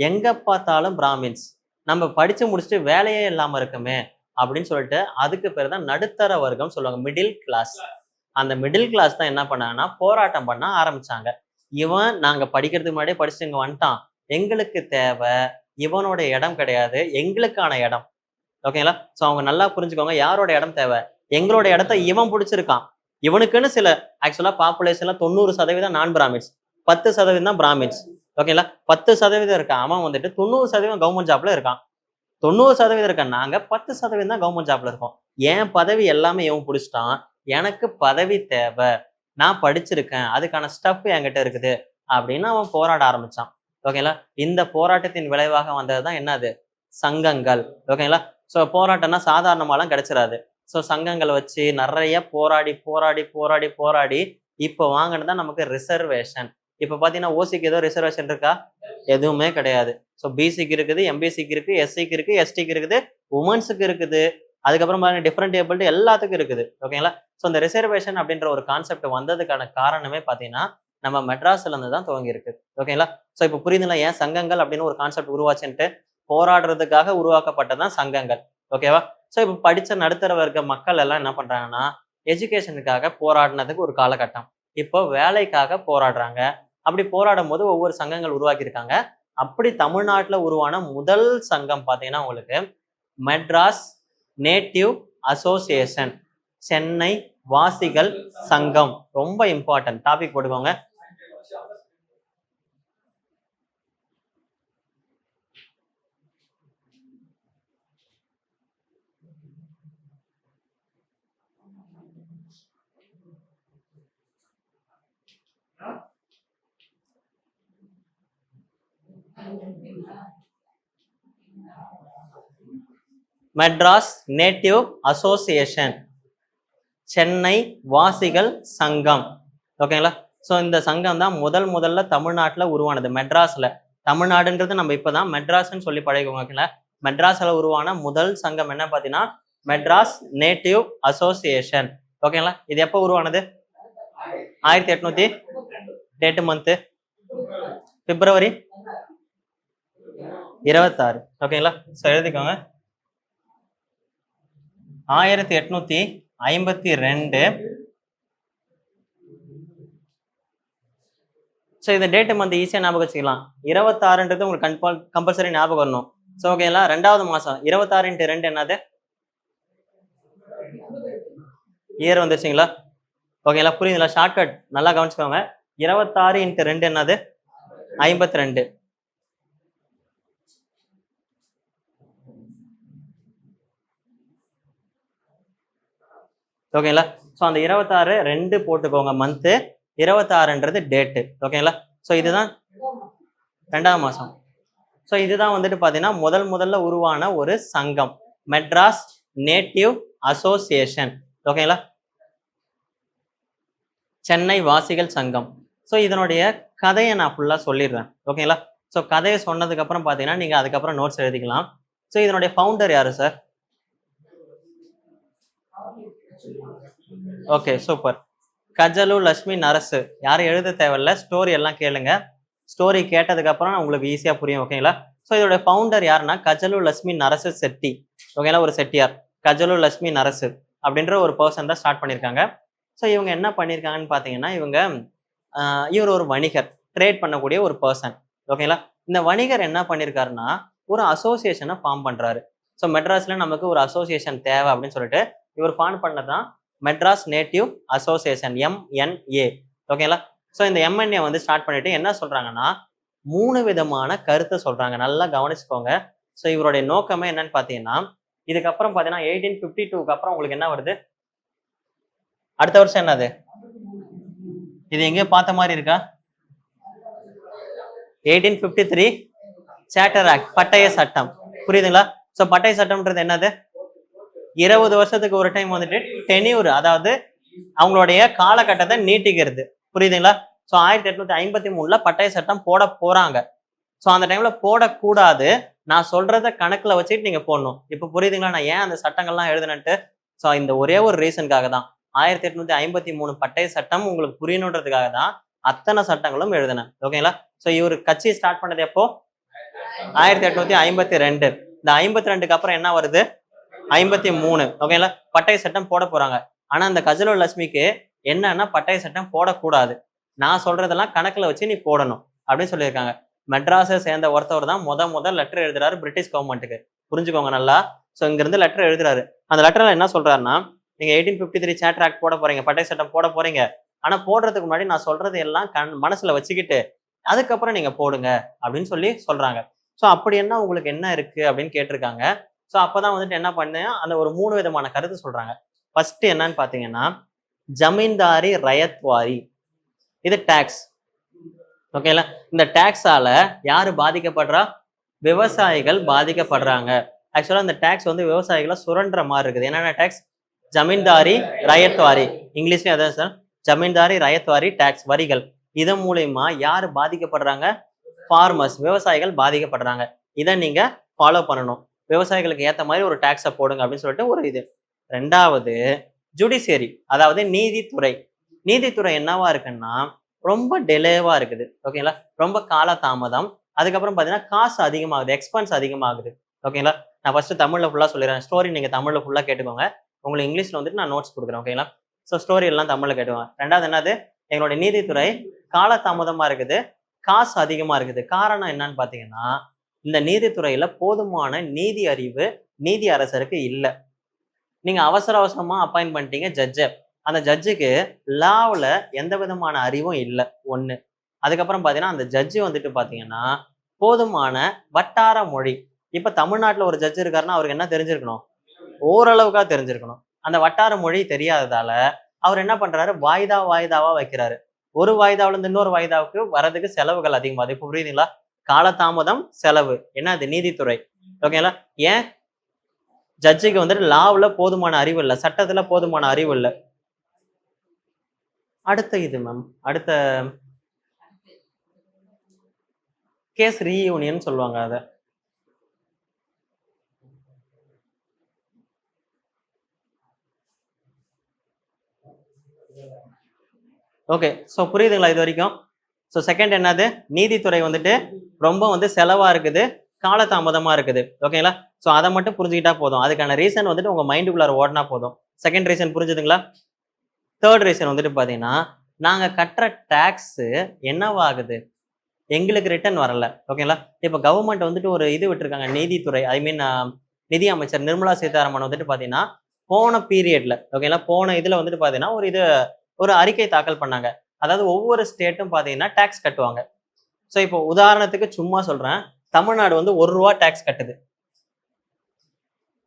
எங்க பார்த்தாலும் பிராமின்ஸ், நம்ம படிச்சு முடிச்சுட்டு வேலையே இல்லாம இருக்குமே அப்படின்னு சொல்லிட்டு அதுக்கு பேர் தான் நடுத்தர வர்க்கம் சொல்லுவாங்க, மிடில் கிளாஸ். அந்த மிடில் கிளாஸ் தான் என்ன பண்ணாங்கன்னா போராட்டம் பண்ண ஆரம்பிச்சாங்க. இவன் நாங்க படிக்கிறதுக்கு முன்னாடியே படிச்சுட்டு இங்க வந்துட்டான், எங்களுக்கு தேவை இவனோட இடம் கிடையாது, எங்களுக்கான இடம். ஓகேங்களா? ஸோ அவங்க நல்லா புரிஞ்சுக்கோங்க, யாரோட இடம் தேவை? எங்களோட இடத்த இவன் பிடிச்சிருக்கான். இவனுக்குன்னு சில ஆக்சுவலா பாப்புலேஷன்ல 90% நான் பிராமின்ஸ், 10% தான் பிராமின்ஸ். ஓகேங்களா? 10% இருக்கான். அவன் வந்துட்டு 90% கவர்மெண்ட் ஜாப்ல இருக்கான். 90% இருக்கான். நாங்க 10% தான் கவர்மெண்ட் ஜாப்ல இருக்கோம். என் பதவி எல்லாமே இவன் பிடிச்சிட்டான். எனக்கு பதவி தேவை, நான் படிச்சிருக்கேன், அதுக்கான ஸ்டஃப் என்கிட்ட இருக்குது அப்படின்னு அவன் போராட ஆரம்பிச்சான். ஓகேங்களா? இந்த போராட்டத்தின் விளைவாக வந்ததுதான் என்னது? சங்கங்கள். ஓகேங்களா? ஸோ போராட்டம்னா சாதாரணமாலாம் கிடைச்சிடாது. ஸோ சங்கங்களை வச்சு நிறைய போராடி போராடி போராடி போராடி இப்போ வாங்கினதான் நமக்கு ரிசர்வேஷன். இப்போ பார்த்தீங்கன்னா ஓசிக்கு ஏதோ ரிசர்வேஷன் இருக்கா? எதுவுமே கிடையாது. ஸோ பிசிக்கு இருக்குது, எம்பிசிக்கு இருக்கு, எஸ்சிக்கு இருக்கு, எஸ்டிக்கு இருக்குது, உமன்ஸுக்கு இருக்குது, அதுக்கப்புறம் பாருங்க டிஃப்ரெண்ட் ஏபிள்டு எல்லாத்துக்கும் இருக்குது. ஓகேங்களா? ஸோ இந்த ரிசர்வேஷன் அப்படின்ற ஒரு கான்செப்ட் வந்ததுக்கான காரணமே பார்த்தீங்கன்னா நம்ம மெட்ராஸ்ல இருந்து தான் துவங்கி இருக்கு. ஓகேங்களா? ஸோ இப்போ புரியுதுங்களா ஏன் சங்கங்கள் அப்படின்னு ஒரு கான்செப்ட் உருவாச்சுன்ட்டு? போராடுறதுக்காக உருவாக்கப்பட்டதான் சங்கங்கள். ஓகேவா? ஸோ இப்போ படிச்ச நடுத்தர வர்க்க மக்கள் எல்லாம் என்ன பண்றாங்கன்னா எஜுகேஷனுக்காக போராடினதுக்கு ஒரு காலகட்டம், இப்போ வேலைக்காக போராடுறாங்க. அப்படி போராடும் போது ஒவ்வொரு சங்கங்கள் உருவாக்கியிருக்காங்க. அப்படி தமிழ்நாட்டுல உருவான முதல் சங்கம் பாத்தீங்கன்னா உங்களுக்கு மெட்ராஸ் நேட்டிவ் அசோசியேஷன், சென்னை வாசிகள் சங்கம். ரொம்ப இம்பார்ட்டன்ட் டாபிக் போட்டுக்கோங்க. மெட்ராஸ் நேட்டிவ் அசோசியேஷன், சென்னை வாசிகள் சங்கம். ஓகேங்களா? ஸோ இந்த சங்கம் தான் முதல்ல தமிழ்நாட்டில் உருவானது, மெட்ராஸ்ல. தமிழ்நாடுன்றது நம்ம இப்போதான் மெட்ராஸ்ன்னு சொல்லி பழகிக்கோங்க. ஓகேங்களா? மெட்ராஸ்ல உருவான முதல் சங்கம் என்ன பார்த்தீங்கன்னா மெட்ராஸ் நேட்டிவ் அசோசியேஷன். ஓகேங்களா? இது எப்போ உருவானது? 1800 டேட்டு மந்த்து பிப்ரவரி 26. ஓகேங்களா? ஸோ எழுதிக்கோங்க. 1826 52. ஸோ இந்த டேட்டு மந்த் ஈஸியாக ஞாபகம் வச்சுக்கலாம். 26ன்றது உங்களுக்கு கம்பல்சரி ஞாபகம் வரணும். ஸோ ஓகேங்களா, 2வது மாதம் 26 × 2 என்னது? இயர் வந்துருச்சுங்களா? ஓகேங்களா, புரியுதுங்களா? ஷார்ட்கட் நல்லா கவனிச்சுக்கோங்க. 26 × 2 என்னது? 52. ஓகேங்களா, ஸோ அந்த 26 2 போட்டுக்கோங்க மந்த்து, 26ன்றது டேட்டு. ஓகேங்களா, ஸோ இதுதான் 2ஆம் மாதம். ஸோ இதுதான் வந்துட்டு பார்த்தீங்கன்னா முதல்ல உருவான ஒரு சங்கம், மெட்ராஸ் நேட்டிவ் அசோசியேஷன். ஓகேங்களா, சென்னை வாசிகள் சங்கம். ஸோ இதனுடைய கதையை நான் ஃபுல்லாக சொல்லிடுறேன். ஓகேங்களா, ஸோ கதையை சொன்னதுக்கு அப்புறம் பார்த்தீங்கன்னா நீங்கள் அதுக்கப்புறம் நோட்ஸ் எழுதிக்கலாம். ஸோ இதனுடைய ஃபவுண்டர் யாரு sir? Okay, super. Gazulu Lakshmi Narasu. யாரும் எழுத தேவையில்ல, ஸ்டோரி எல்லாம் கேளுங்க. ஸ்டோரி கேட்டதுக்கு அப்புறம் உங்களுக்கு ஈஸியா புரியும். ஓகேங்களா, ஸோ இதோட ஃபவுண்டர் யாருன்னா கஜலு லட்சுமி நரசு செட்டி. ஓகேங்களா, ஒரு செட்டியார் கஜலு லட்சுமி நரசு அப்படின்ற ஒரு பர்சன் தான் ஸ்டார்ட் பண்ணியிருக்காங்க. ஸோ இவங்க என்ன பண்ணியிருக்காங்கன்னு பார்த்தீங்கன்னா, இவர் ஒரு வணிகர், ட்ரேட் பண்ணக்கூடிய ஒரு பர்சன். ஓகேங்களா, இந்த வணிகர் என்ன பண்ணியிருக்காருன்னா ஒரு அசோசியேஷனை ஃபார்ம் பண்றாரு. ஸோ மெட்ராஸ்ல நமக்கு ஒரு அசோசியேஷன் தேவை அப்படின்னு சொல்லிட்டு இவர் ஃபார்ம் பண்ணதான் மெட்ராஸ் நேட்டிவ் அசோசியேஷன், MNA. ஓகேங்களா, ஸோ இந்த MNA வந்து ஸ்டார்ட் பண்ணிட்டு என்ன சொல்றாங்கன்னா 3 விதமான கருத்தை சொல்றாங்க. நல்லா கவனிச்சுக்கோங்க. ஸோ இவருடைய நோக்கமே என்னன்னு பார்த்தீங்கன்னா, இதுக்கப்புறம் பார்த்தீங்கன்னா 1852க்கு அப்புறம் உங்களுக்கு என்ன வருது? அடுத்த வருஷம் என்னது? இது எங்கேயோ பார்த்த மாதிரி இருக்கா? 1853 சார்ட்டர் ஆக்ட், பட்டய சட்டம். புரியுதுங்களா? ஸோ பட்டய சட்டம்ன்றது என்னது? 20 வருஷத்துக்கு ஒரு டைம் வந்துட்டு டென்யூர், அதாவது அவங்களுடைய காலகட்டத்தை நீட்டிக்கிறது. புரியுதுங்களா? ஸோ 1853ல பட்டய சட்டம் போட போறாங்க. ஸோ அந்த டைம்ல போடக்கூடாது. நான் சொல்றத கணக்குல வச்சுட்டு நீங்க போடணும். இப்போ புரியுதுங்களா நான் ஏன் அந்த சட்டங்கள்லாம் எழுதுனேன்ட்டு? ஸோ இந்த ஒரே ஒரு ரீசனுக்காக தான் 1853 பட்டய சட்டம் உங்களுக்கு புரியணுன்றதுக்காக தான் அத்தனை சட்டங்களும் எழுதினேன். ஓகேங்களா, ஸோ இவர் கட்சி ஸ்டார்ட் பண்ணது எப்போ? 1852. இந்த 52க்கு அப்புறம் என்ன வருது? 53. ஓகேங்களா, பட்டய சட்டம் போட போறாங்க. ஆனா அந்த கஜலு லட்சுமிக்கு என்னன்னா பட்டய சட்டம் போடக்கூடாது, நான் சொல்றதெல்லாம் கணக்குல வச்சு நீ போடணும் அப்படின்னு சொல்லியிருக்காங்க. மெட்ராஸை சேர்ந்த ஒருத்தவர் தான் முதல் லெட்டர் எழுதுறாரு பிரிட்டிஷ் கவர்மெண்ட்டுக்கு. புரிஞ்சுக்கோங்க நல்லா. ஸோ இங்கிருந்து லெட்டர் எழுதுறாரு. அந்த லெட்டர்ல என்ன சொல்றாருன்னா, நீங்க 1853 சார்ட்டர் ஆக்ட் போட போறீங்க, பட்டய சட்டம் போட போறீங்க. ஆனா போடுறதுக்கு முன்னாடி நான் சொல்றது எல்லாம் மனசுல வச்சுக்கிட்டு அதுக்கப்புறம் நீங்க போடுங்க அப்படின்னு சொல்றாங்க. ஸோ அப்படி என்ன உங்களுக்கு என்ன இருக்கு அப்படின்னு கேட்டிருக்காங்க. ஸோ அப்பதான் வந்துட்டு என்ன பண்ணேன், அந்த ஒரு 3 விதமான கருத்து சொல்றாங்க. ஃபர்ஸ்ட் என்னன்னு பாத்தீங்கன்னா ஜமீன்தாரி ரயத்வாரி, இது டாக்ஸ். ஓகேங்களா, இந்த டாக்ஸால யாரு பாதிக்கப்படுறா? விவசாயிகள் பாதிக்கப்படுறாங்க. ஆக்சுவலா இந்த டாக்ஸ் வந்து விவசாயிகளை சுரண்டுற மாதிரி இருக்குது. என்னென்ன டாக்ஸ்? ஜமீன்தாரி ரயத்வாரி, இங்கிலீஷ்லயும் அதான் சார், ஜமீன்தாரி ரயத்வாரி டாக்ஸ், வரிகள். இதன் மூலியமா யாரு பாதிக்கப்படுறாங்க? ஃபார்மர்ஸ், விவசாயிகள் பாதிக்கப்படுறாங்க. இதை நீங்க ஃபாலோ பண்ணணும். விவசாயிகளுக்கு ஏத்த மாதிரி ஒரு டாக்ஸை போடுங்க அப்படின்னு சொல்லிட்டு ஒரு இது. 2வது ஜுடிஷியரி, அதாவது நீதித்துறை. நீதித்துறை என்னவா இருக்குன்னா ரொம்ப டிலேவா இருக்குது. ஓகேங்களா, ரொம்ப காலதாமதம். அதுக்கப்புறம் பாத்தீங்கன்னா காசு அதிகமாகுது, எக்ஸ்பென்ஸ் அதிகமாகுது. ஓகேங்களா, நான் ஃபர்ஸ்ட் தமிழ்ல ஃபுல்லா சொல்லிடுறேன். ஸ்டோரி நீங்க தமிழ்ல ஃபுல்லா கேட்டுக்கோங்க. உங்களுக்கு இங்கிலீஷ்ல வந்துட்டு நான் நோட்ஸ் கொடுக்குறேன். ஓகேங்களா, ஸோ ஸ்டோரி எல்லாம் தமிழ்ல கேட்டுக்கோங்க. 2வது என்னது? எங்களுடைய நீதித்துறை காலதாமதமா இருக்குது, காசு அதிகமா இருக்குது. காரணம் என்னன்னு பாத்தீங்கன்னா இந்த நீதித்துறையில போதுமான நீதி அறிவு நீதி அரசருக்கு இல்லை. நீங்க அவசரமா அப்பாயிண்ட் பண்ணிட்டீங்க ஜட்ஜை. அந்த ஜட்ஜுக்கு லாவில் எந்த விதமான அறிவும் இல்லை, ஒண்ணு. அதுக்கப்புறம் பாத்தீங்கன்னா அந்த ஜட்ஜு வந்துட்டு பாத்தீங்கன்னா போதுமான வட்டார மொழி. இப்ப தமிழ்நாட்டுல ஒரு ஜட்ஜ் இருக்காருன்னா அவருக்கு என்ன தெரிஞ்சிருக்கணும்? ஓரளவுக்கா தெரிஞ்சிருக்கணும். அந்த வட்டார மொழி தெரியாததால அவர் என்ன பண்றாரு? வாய்தாவா வைக்கிறாரு. ஒரு வாய்தாவில இருந்து இன்னொரு வாய்தாவுக்கு வர்றதுக்கு செலவுகள் அதிகமாகுது. இப்ப புரியுதுங்களா? காலதாமதம், செலவு. என்ன அது? நீதித்துறை. ஓகேங்களா, ஏன்? ஜட்ஜுக்கு வந்துட்டு லாவுல போதுமான அறிவு இல்லை, சட்டத்துல போதுமான அறிவு இல்லை. அடுத்த இது மேம், அடுத்த கேஸ் ரீயூனியன் சொல்லுவாங்க. அத ஓகே, ஸோ புரியுதுங்களா இது வரைக்கும்? ஸோ செகண்ட் என்னது? நீதித்துறை வந்துட்டு ரொம்ப வந்து செலவா இருக்குது, காலதாமதமா இருக்குது. ஓகேங்களா, ஸோ அதை மட்டும் புரிஞ்சுக்கிட்டா போதும். அதுக்கான ரீசன் வந்துட்டு உங்க மைண்டுக்குள்ளார ஓடினா போதும். செகண்ட் ரீசன் புரிஞ்சுதுங்களா? தேர்ட் ரீசன் வந்துட்டு பாத்தீங்கன்னா, நாங்க கட்டுற டாக்ஸ் என்னவாகுது, எங்களுக்கு ரிட்டர்ன் வரல. ஓகேங்களா? இப்ப கவர்மெண்ட் வந்துட்டு ஒரு இது விட்டுருக்காங்க, நீதித்துறை ஐ மீன் நிதி அமைச்சர் நிர்மலா சீதாராமன் வந்துட்டு பாத்தீங்கன்னா, போன பீரியட்ல ஓகேங்களா, போன இதுல வந்துட்டு பாத்தீங்கன்னா ஒரு அறிக்கை தாக்கல் பண்ணாங்க. அதாவது ஒவ்வொரு ஸ்டேட்டும் பாத்தீங்கன்னா டாக்ஸ் கட்டுவாங்க. ஸோ இப்போ உதாரணத்துக்கு சும்மா சொல்றேன், தமிழ்நாடு வந்து ₹1 டாக்ஸ் கட்டுது.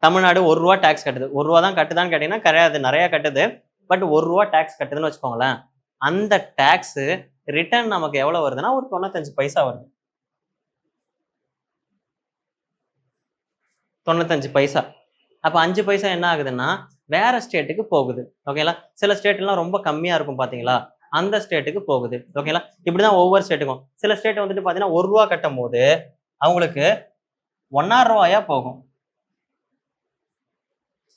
தமிழ்நாடு ₹1 டாக்ஸ் கட்டுது. ₹1 தான் கட்டுதான்னு கேட்டீங்கன்னா கிடையாது, நிறைய கட்டுது. பட் ₹1 டாக்ஸ் கட்டுதுன்னு வச்சுக்கோங்களேன். அந்த டாக்ஸ் ரிட்டர்ன் நமக்கு எவ்வளவு வருதுன்னா ஒரு 95 பைசா வருது. 95 பைசா. அப்ப 5 பைசா என்ன ஆகுதுன்னா வேற ஸ்டேட்டுக்கு போகுது. ஓகேங்களா? சில ஸ்டேட்லாம் ரொம்ப கம்மியா இருக்கும் பாத்தீங்களா, அந்த ஸ்டேட்டுக்கு போகுது. ஓகேங்களா? இப்படிதான் ஒவ்வொரு ஸ்டேட்டுக்கும். சில ஸ்டேட் வந்துட்டு பாத்தீங்கன்னா ₹1 கட்டும் போது அவங்களுக்கு ₹1.5 போகும்.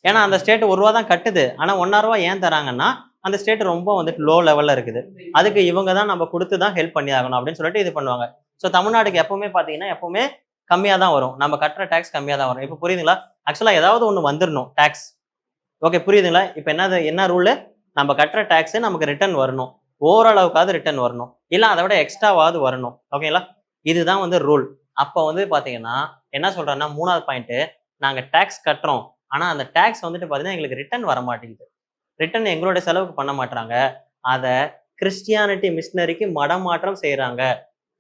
ஏன்னா அந்த ஸ்டேட் ₹1 தான் கட்டுது. ஆனா ₹1.5 ஏன் தராங்கன்னா அந்த ஸ்டேட் ரொம்ப வந்துட்டு லோ லெவல்ல இருக்குது. அதுக்கு இவங்க தான் நம்ம கொடுத்து தான் ஹெல்ப் பண்ணி ஆகணும் அப்படின்னு சொல்லிட்டு இது பண்ணுவாங்க. ஸோ தமிழ்நாடுக்கு எப்பவுமே பாத்தீங்கன்னா எப்பவுமே கம்மியா தான் வரும். நம்ம கட்டுற டாக்ஸ் கம்மியா தான் வரும். இப்போ புரியுதுங்களா? ஆக்சுவலா ஏதாவது ஒண்ணு வந்துடணும் டாக்ஸ். ஓகே புரியுதுங்களா? இப்போ என்ன ரூல், நம்ம கட்டுற டாக்ஸ் நமக்கு ரிட்டர்ன் வரணும். ஓரளவுக்காவது ரிட்டர்ன் வரணும். இல்ல அதை விட எக்ஸ்ட்ராவாவது வரணும். ஓகேங்களா? இதுதான் வந்து ரூல். அப்போ வந்து பாத்தீங்கன்னா என்ன சொல்றேன்னா 3வது பாயிண்ட், நாங்க டாக்ஸ் கட்டுறோம். ஆனா அந்த டாக்ஸ் வந்துட்டு பாத்தீங்கன்னா எங்களுக்கு ரிட்டர்ன் வர மாட்டேங்குது. ரிட்டர்ன் எங்களோட செலவுக்கு பண்ண மாட்டாங்க. அதை கிறிஸ்டியானிட்டி மிஷினரிக்கு மடமாற்றம் செய்யறாங்க.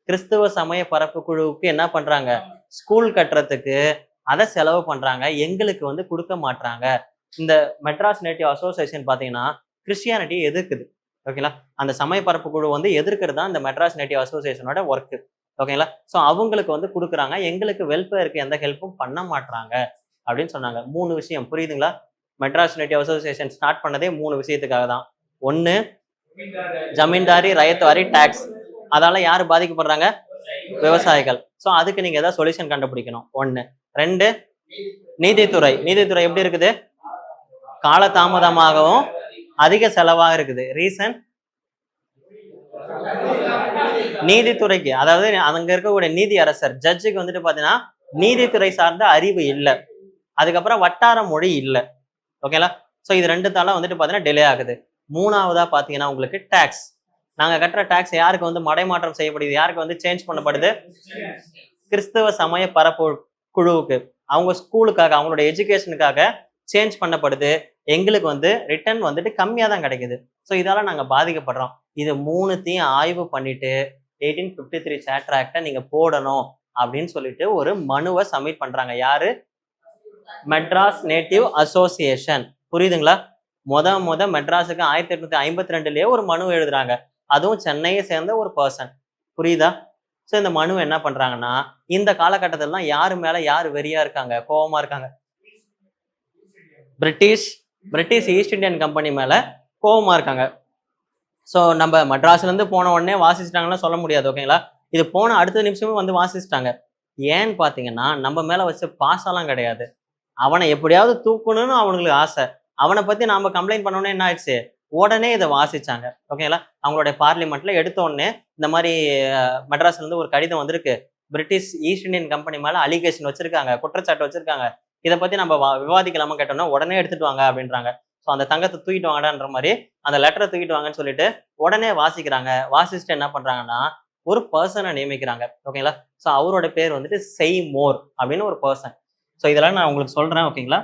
கிறிஸ்துவ சமய பரப்பு குழுவுக்கு என்ன பண்றாங்க, ஸ்கூல் கட்டுறதுக்கு அதை செலவு பண்றாங்க, எங்களுக்கு வந்து கொடுக்க மாட்டாங்க. இந்த மெட்ராஸ் நேட்டிவ் அசோசியேஷன் பாத்தீங்கன்னா கிறிஸ்டியானிட்டியை எதிர்க்குது. ஓகேங்களா? அந்த சமய பரப்பு குழு வந்து எதிர்க்கிறது தான் இந்த மெட்ராஸ் நேட்டிவ் அசோசியேஷனோட ஒர்க். ஓகேங்களா? ஸோ அவங்களுக்கு வந்து கொடுக்குறாங்க, எங்களுக்கு வெல்ஃபேருக்கு எந்த ஹெல்ப்பும் பண்ண மாட்டாங்க அப்படின்னு சொன்னாங்க. 3 விஷயம் புரியுதுங்களா? மெட்ராஸ் நேட்டிவ் அசோசியேஷன் ஸ்டார்ட் பண்ணதே 3 விஷயத்துக்காக தான். 1 ஜமீன்தாரி ரயத்வாரி டாக்ஸ். அதால யாரு பாதிக்கப்படுறாங்க, விவசாயிகள். ஸோ அதுக்கு நீங்க ஏதாவது சொல்யூஷன் கண்டுபிடிக்கணும். 1. 2 நீதித்துறை. நீதித்துறை எப்படி இருக்குது, காலதாமதமாகவும் அதிக செலவாக இருக்குது. ரீசன், நீதித்துறைக்கு அதாவது அங்க இருக்கக்கூடிய நீதி அரசர் ஜட்ஜுக்கு வந்துட்டு பாத்தீங்கன்னா நீதித்துறை சார்ந்த அறிவு இல்லை. அதுக்கப்புறம் வட்டார மொழி இல்லை. ஓகேங்களா? ஸோ இது 2தால வந்துட்டு பாத்தீங்கன்னா டிலே ஆகுது. 3வதா பாத்தீங்கன்னா உங்களுக்கு டாக்ஸ். நாங்க கட்டுற டாக்ஸ் யாருக்கு வந்து மடைமாற்றம் செய்யப்படுது, யாருக்கு வந்து சேஞ்ச் பண்ணப்படுது, கிறிஸ்தவ சமய பரப்பு குழுவுக்கு, அவங்க ஸ்கூலுக்காக அவங்களோட எஜுகேஷனுக்காக சேஞ்ச் பண்ணப்படுது. எங்களுக்கு வந்து ரிட்டர்ன் வந்துட்டு கம்மியா தான் கிடைக்குது. ஸோ இதால நாங்க பாதிக்கப்படுறோம். இது 3த்தையும் ஆய்வு பண்ணிட்டு 1853 சார்ட்டர் ஆக்டை நீங்க போடணும் அப்படின்னு சொல்லிட்டு ஒரு மனுவை சப்மிட் பண்றாங்க. யாரு, மெட்ராஸ் நேட்டிவ் அசோசியேஷன். புரியுதுங்களா? முத மெட்ராஸுக்கு 1852லயே ஒரு மனு எழுதுறாங்க. அதுவும் சென்னையை சேர்ந்த ஒரு பர்சன். புரியுதா? ஸோ இந்த மனு என்ன பண்றாங்கன்னா, இந்த காலகட்டத்திலாம் யாரு மேல யாரு வெறியா இருக்காங்க, கோபமா இருக்காங்க, பிரிட்டிஷ் ஈஸ்ட் இந்தியன் கம்பெனி மேல கோபமா இருக்காங்க. ஸோ நம்ம மெட்ராஸ்ல இருந்து போன உடனே வாசிச்சிட்டாங்கன்னா சொல்ல முடியாது. ஓகேங்களா? இது போன அடுத்த நிமிஷமே வந்து வாசிச்சிட்டாங்க. ஏன்னு பாத்தீங்கன்னா நம்ம மேல வச்ச பாசம்லாம் கிடையாது. அவனை எப்படியாவது தூக்கணும்னு அவங்களுக்கு ஆசை. அவனை பத்தி நாம கம்ப்ளைண்ட் பண்ணோன்னே என்ன ஆயிடுச்சு, உடனே இதை வாசிச்சாங்க. ஓகேங்களா? அவங்களுடைய பார்லிமெண்ட்ல எடுத்த உடனே இந்த மாதிரி மெட்ராஸ்ல இருந்து ஒரு கடிதம் வந்திருக்கு, பிரிட்டிஷ் ஈஸ்ட் இந்தியன் கம்பெனி மேல அலிகேஷன் வச்சிருக்காங்க, குற்றச்சாட்டு வச்சிருக்காங்க, இதை பத்தி நம்ம விவாதிக்கலாமா கேட்டோம்னா உடனே எடுத்துட்டு வாங்க அப்படின்றாங்க. ஸோ அந்த தங்கத்தை தூக்கிட்டு வாங்கடான்ற மாதிரி அந்த லெட்டரை தூக்கிட்டு வாங்கன்னு சொல்லிட்டு உடனே வாசிக்கிறாங்க. வாசிச்சுட்டு என்ன பண்றாங்கன்னா ஒரு பர்சனை நியமிக்கிறாங்க. ஓகேங்களா? ஸோ அவரோட பேர் வந்துட்டு செய்மோர் அப்படின்னு ஒரு பர்சன். ஸோ இதெல்லாம் நான் உங்களுக்கு சொல்றேன். ஓகேங்களா?